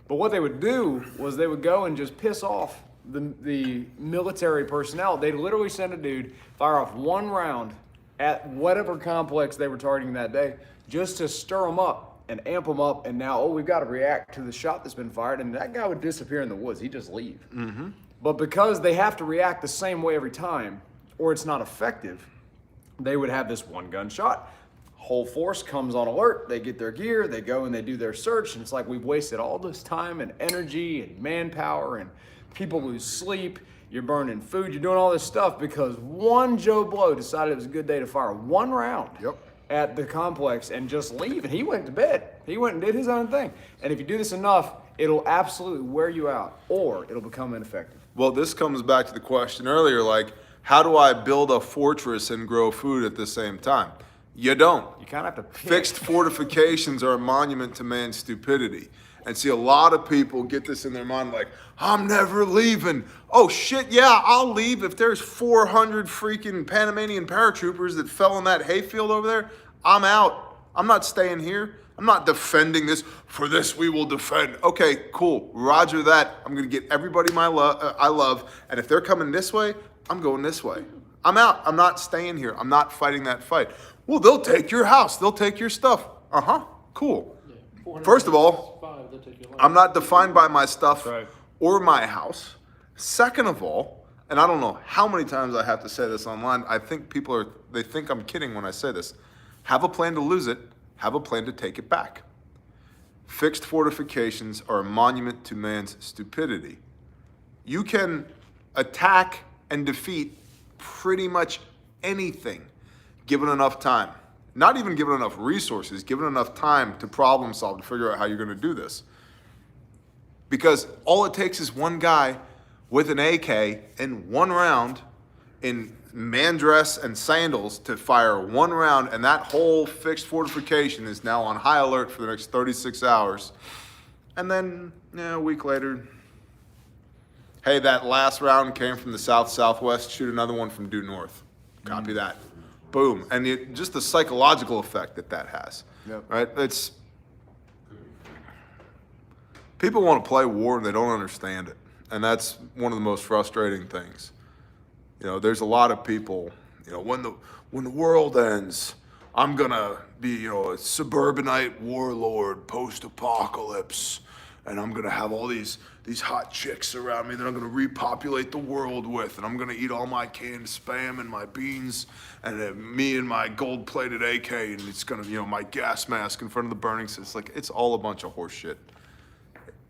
Speaker 3: But what they would do was they would go and just piss off the military personnel. They'd literally send a dude, fire off one round at whatever complex they were targeting that day, just to stir them up and amp them up. And now, we've got to react to the shot that's been fired. And that guy would disappear in the woods. He'd just leave. Mm-hmm. But because they have to react the same way every time, or it's not effective, they would have this one gunshot. Whole force comes on alert. They get their gear. They go and they do their search. And it's like we've wasted all this time and energy and manpower, and people lose sleep. You're burning food, you're doing all this stuff because one Joe Blow decided it was a good day to fire one round at the complex and just leave. And he went to bed. He went and did his own thing. And if you do this enough, it'll absolutely wear you out or it'll become ineffective.
Speaker 2: Well, this comes back to the question earlier, how do I build a fortress and grow food at the same time? You don't.
Speaker 3: You kind of have to pick.
Speaker 2: Fixed fortifications are a monument to man's stupidity. And see, a lot of people get this in their mind I'm never leaving. Oh shit, yeah, I'll leave if there's 400 freaking Panamanian paratroopers that fell in that hayfield over there. I'm out. I'm not staying here. I'm not defending this. For this we will defend. Okay, cool. Roger that. I'm gonna get everybody I love, and if they're coming this way, I'm going this way. I'm out. I'm not staying here. I'm not fighting that fight. Well, they'll take your house. They'll take your stuff. Cool. First of all, I'm not defined by my stuff or my house. Second of all, and I don't know how many times I have to say this online, I think they think I'm kidding when I say this. Have a plan to lose it, have a plan to take it back. Fixed fortifications are a monument to man's stupidity. You can attack and defeat pretty much anything given enough time. Not even given enough resources, given enough time to problem solve, to figure out how you're going to do this. Because all it takes is one guy with an AK and one round in man dress and sandals to fire one round, and that whole fixed fortification is now on high alert for the next 36 hours. And then, a week later, hey, that last round came from the south-southwest, shoot another one from due north. Copy that. Boom. And just the psychological effect that has, right? People want to play war and they don't understand it. And that's one of the most frustrating things. There's a lot of people, when the world ends, I'm going to be, a suburbanite warlord post-apocalypse. And I'm going to have all these hot chicks around me that I'm going to repopulate the world with. And I'm going to eat all my canned Spam and my beans and me and my gold-plated AK. And it's going to, my gas mask in front of the burning. So it's all a bunch of horse shit.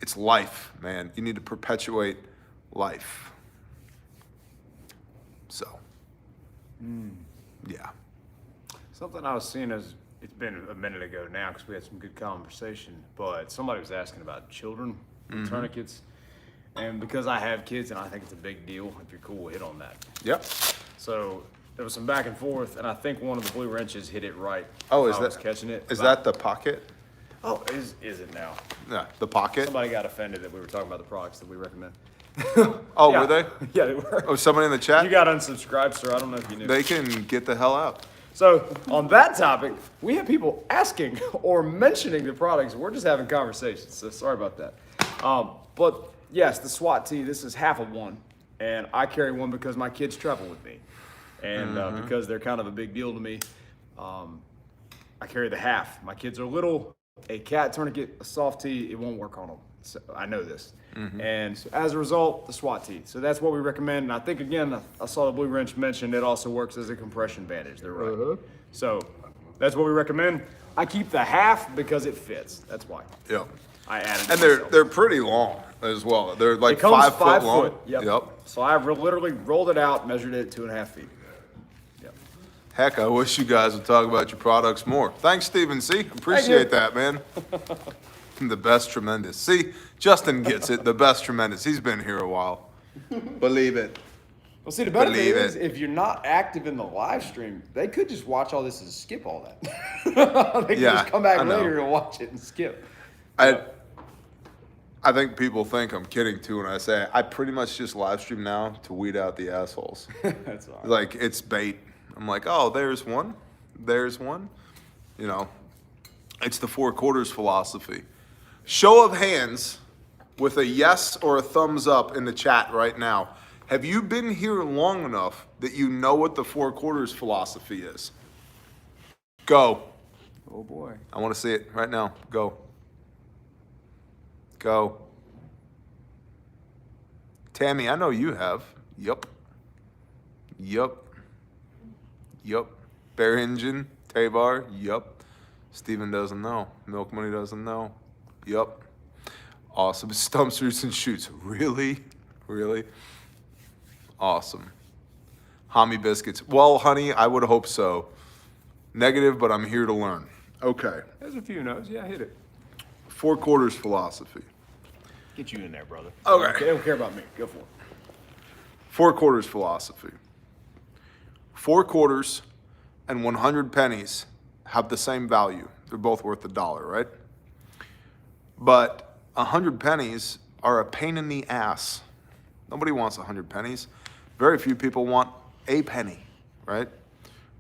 Speaker 2: It's life, man. You need to perpetuate life. So, yeah.
Speaker 3: Something I was seeing it's been a minute ago now because we had some good conversation, but somebody was asking about children and tourniquets. And because I have kids and I think it's a big deal, if you're cool, we'll hit on that.
Speaker 2: Yep.
Speaker 3: So there was some back and forth, and I think one of the blue wrenches hit it right.
Speaker 2: Oh,
Speaker 3: if
Speaker 2: is
Speaker 3: I was
Speaker 2: that
Speaker 3: catching it?
Speaker 2: Is that the pocket?
Speaker 3: Oh, is it now?
Speaker 2: Yeah, the pocket.
Speaker 3: Somebody got offended that we were talking about the products that we recommend.
Speaker 2: Oh,
Speaker 3: Yeah.
Speaker 2: were they?
Speaker 3: Yeah, they were.
Speaker 2: Oh, somebody in the chat?
Speaker 3: You got unsubscribed, sir. I don't know if you knew.
Speaker 2: They can get the hell out.
Speaker 3: So on that topic, we have people asking or mentioning the products. We're just having conversations. So sorry about that. But yes, the SWAT tee. This is half of one, and I carry one because my kids travel with me, and because they're kind of a big deal to me. I carry the half. My kids are little. A cat tourniquet, a soft tee, it won't work on them. So I know this. And so as a result, the SWAT tee. So that's what we recommend. And I think, again, I saw the blue wrench mentioned, it also works as a compression bandage. They're right. So that's what we recommend. I keep the half because it fits. That's why.
Speaker 2: Yep.
Speaker 3: I added
Speaker 2: And
Speaker 3: it
Speaker 2: they're pretty long as well. They're like
Speaker 3: It comes
Speaker 2: 5 foot long.
Speaker 3: Yep. So I literally rolled it out, measured it 2.5 feet. Yep.
Speaker 2: Heck, I wish you guys would talk about your products more. Thanks, Stephen C. Appreciate that, man. The best tremendous. See, Justin gets it. The best tremendous. He's been here a while. Believe it.
Speaker 3: Well, see, the benefit
Speaker 2: Believe
Speaker 3: is
Speaker 2: it.
Speaker 3: if you're not active in the live stream, they could just watch all this and skip all that. They could
Speaker 2: Yeah,
Speaker 3: just come back
Speaker 2: I know.
Speaker 3: later and watch it and skip.
Speaker 2: I think people think I'm kidding too when I say I pretty much just live stream now to weed out the assholes.
Speaker 3: That's all right.
Speaker 2: Like, it's bait. I'm like, oh, there's one. There's one. You know, it's the 4 quarters philosophy. Show of hands with a yes or a thumbs up in the chat right now. Have you been here long enough that you know what the 4 quarters philosophy is? Go.
Speaker 3: Oh boy.
Speaker 2: I want to see it right now. Go. Go. Tammy, I know you have. Yup. Yup. Yup. Bear Engine, Tabar, yup. Steven doesn't know. Milk Money doesn't know. Yup. Awesome. Stumps, Roots, and Shoots. Really? Really? Awesome. Homie Biscuits. Well, honey, I would hope so. Negative, but I'm here to learn. Okay.
Speaker 3: There's a few no's. Yeah, hit it.
Speaker 2: 4 quarters philosophy.
Speaker 3: Get you in there, brother.
Speaker 2: Okay.
Speaker 3: They don't care about me. Go for it.
Speaker 2: 4 quarters philosophy. 4 quarters and 100 pennies have the same value. They're both worth $1, right? But 100 pennies are a pain in the ass. Nobody wants 100 pennies. Very few people want a penny, right?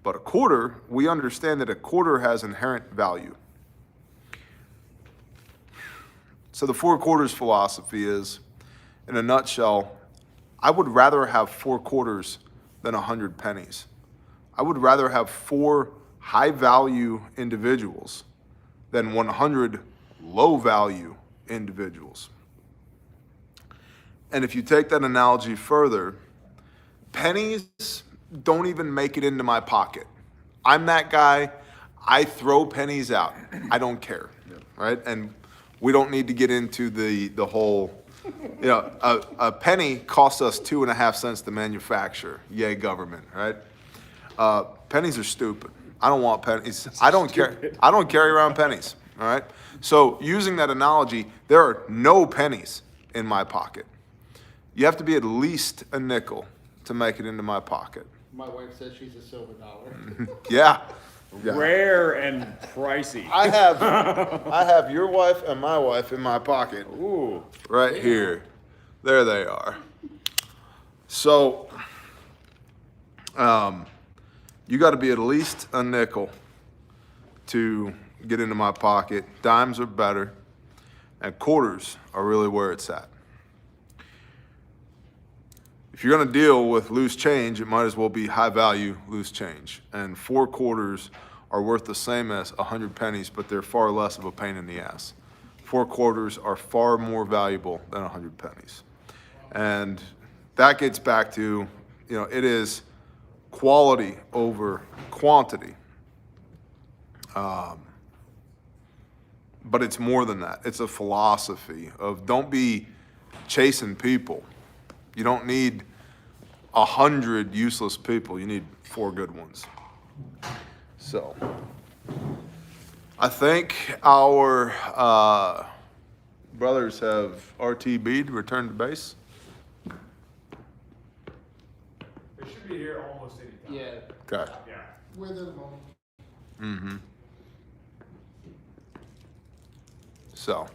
Speaker 2: But a quarter, we understand that a quarter has inherent value. So the 4 quarters philosophy is, in a nutshell, I would rather have 4 quarters than 100 pennies. I would rather have 4 high-value individuals than 100 low-value individuals. And if you take that analogy further, pennies don't even make it into my pocket. I'm that guy. I throw pennies out. I don't care, right? And we don't need to get into the whole, you know, a penny costs us 2.5 cents to manufacture. Yay, government, right? Pennies are stupid. I don't want pennies. I don't care. I don't carry around pennies, all right? So using that analogy, there are no pennies in my pocket. You have to be at least a nickel to make it into my pocket.
Speaker 5: My wife says she's a silver dollar.
Speaker 2: Yeah. Yeah.
Speaker 3: Rare and pricey.
Speaker 2: I have your wife and my wife in my pocket.
Speaker 3: Ooh.
Speaker 2: Right here. There they are. So, you got to be at least a nickel to get into my pocket. Dimes are better, and quarters are really where it's at. If you're going to deal with loose change, it might as well be high value loose change. And 4 quarters are worth the same as 100 pennies, but they're far less of a pain in the ass. 4 quarters are far more valuable than 100 pennies. And that gets back to, you know, it is quality over quantity. But it's more than that. It's a philosophy of don't be chasing people. You don't need 100 useless people. You need 4 good ones. So, I think our brothers have RTB'd, returned to base.
Speaker 3: They should be here almost any time.
Speaker 5: Yeah.
Speaker 2: Okay.
Speaker 4: Yeah.
Speaker 5: Weather the moment.
Speaker 2: Mm-hmm. So,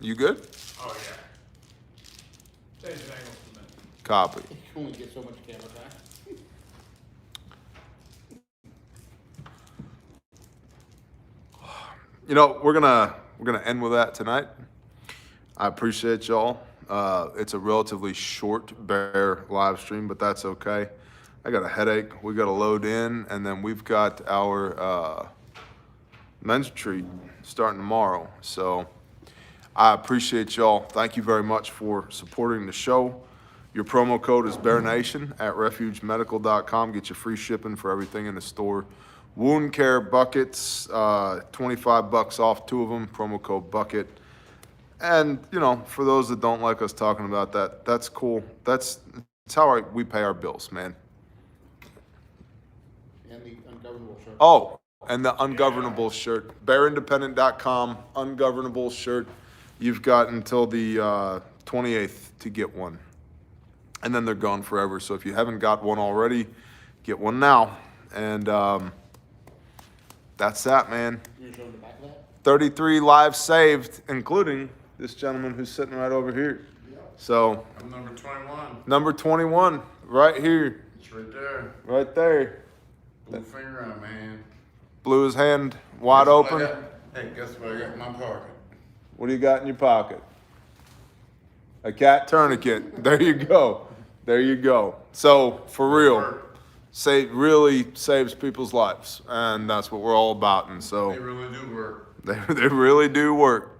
Speaker 2: you good?
Speaker 4: Oh, yeah.
Speaker 3: Change the angle for a minute.
Speaker 2: Copy.
Speaker 5: You can only get so much camera time.
Speaker 2: You know, we're gonna end with that tonight. I appreciate y'all. It's a relatively short bear live stream, but that's okay. I got a headache. We got to load in, and then we've got our men's retreat starting tomorrow. So I appreciate y'all. Thank you very much for supporting the show. Your promo code is BearNation at refugemedical.com. Get your free shipping for everything in the store. Wound care buckets, $25 off 2 of them, promo code bucket. And, you know, for those that don't like us talking about that, that's cool. That's how we pay our bills, man.
Speaker 5: And the ungovernable shirt.
Speaker 2: Oh, and the ungovernable shirt, bearindependent.com, ungovernable shirt. You've got until the 28th to get one. And then they're gone forever. So if you haven't got one already, get one now. And that's that, man.
Speaker 5: You're showing the back of that?
Speaker 2: 33 lives saved, including this gentleman who's sitting right over here. So,
Speaker 6: I'm number 21.
Speaker 2: number 21, right here,
Speaker 6: It's right there.
Speaker 2: right there.
Speaker 6: Blue finger on, man.
Speaker 2: Blew his hand wide
Speaker 6: Guess what I
Speaker 2: open.
Speaker 6: got? Hey, guess what I got in my pocket?
Speaker 2: What do you got in your pocket? A cat tourniquet. There you go. There you go. So, for real, really saves people's lives. And that's what we're all about. And
Speaker 6: They
Speaker 2: so,
Speaker 6: really do work.
Speaker 2: they really do work.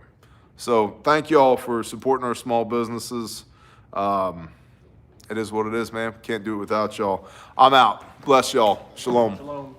Speaker 2: So, thank you all for supporting our small businesses. It is what it is, man. Can't do it without y'all. I'm out. Bless y'all. Shalom.
Speaker 1: Shalom.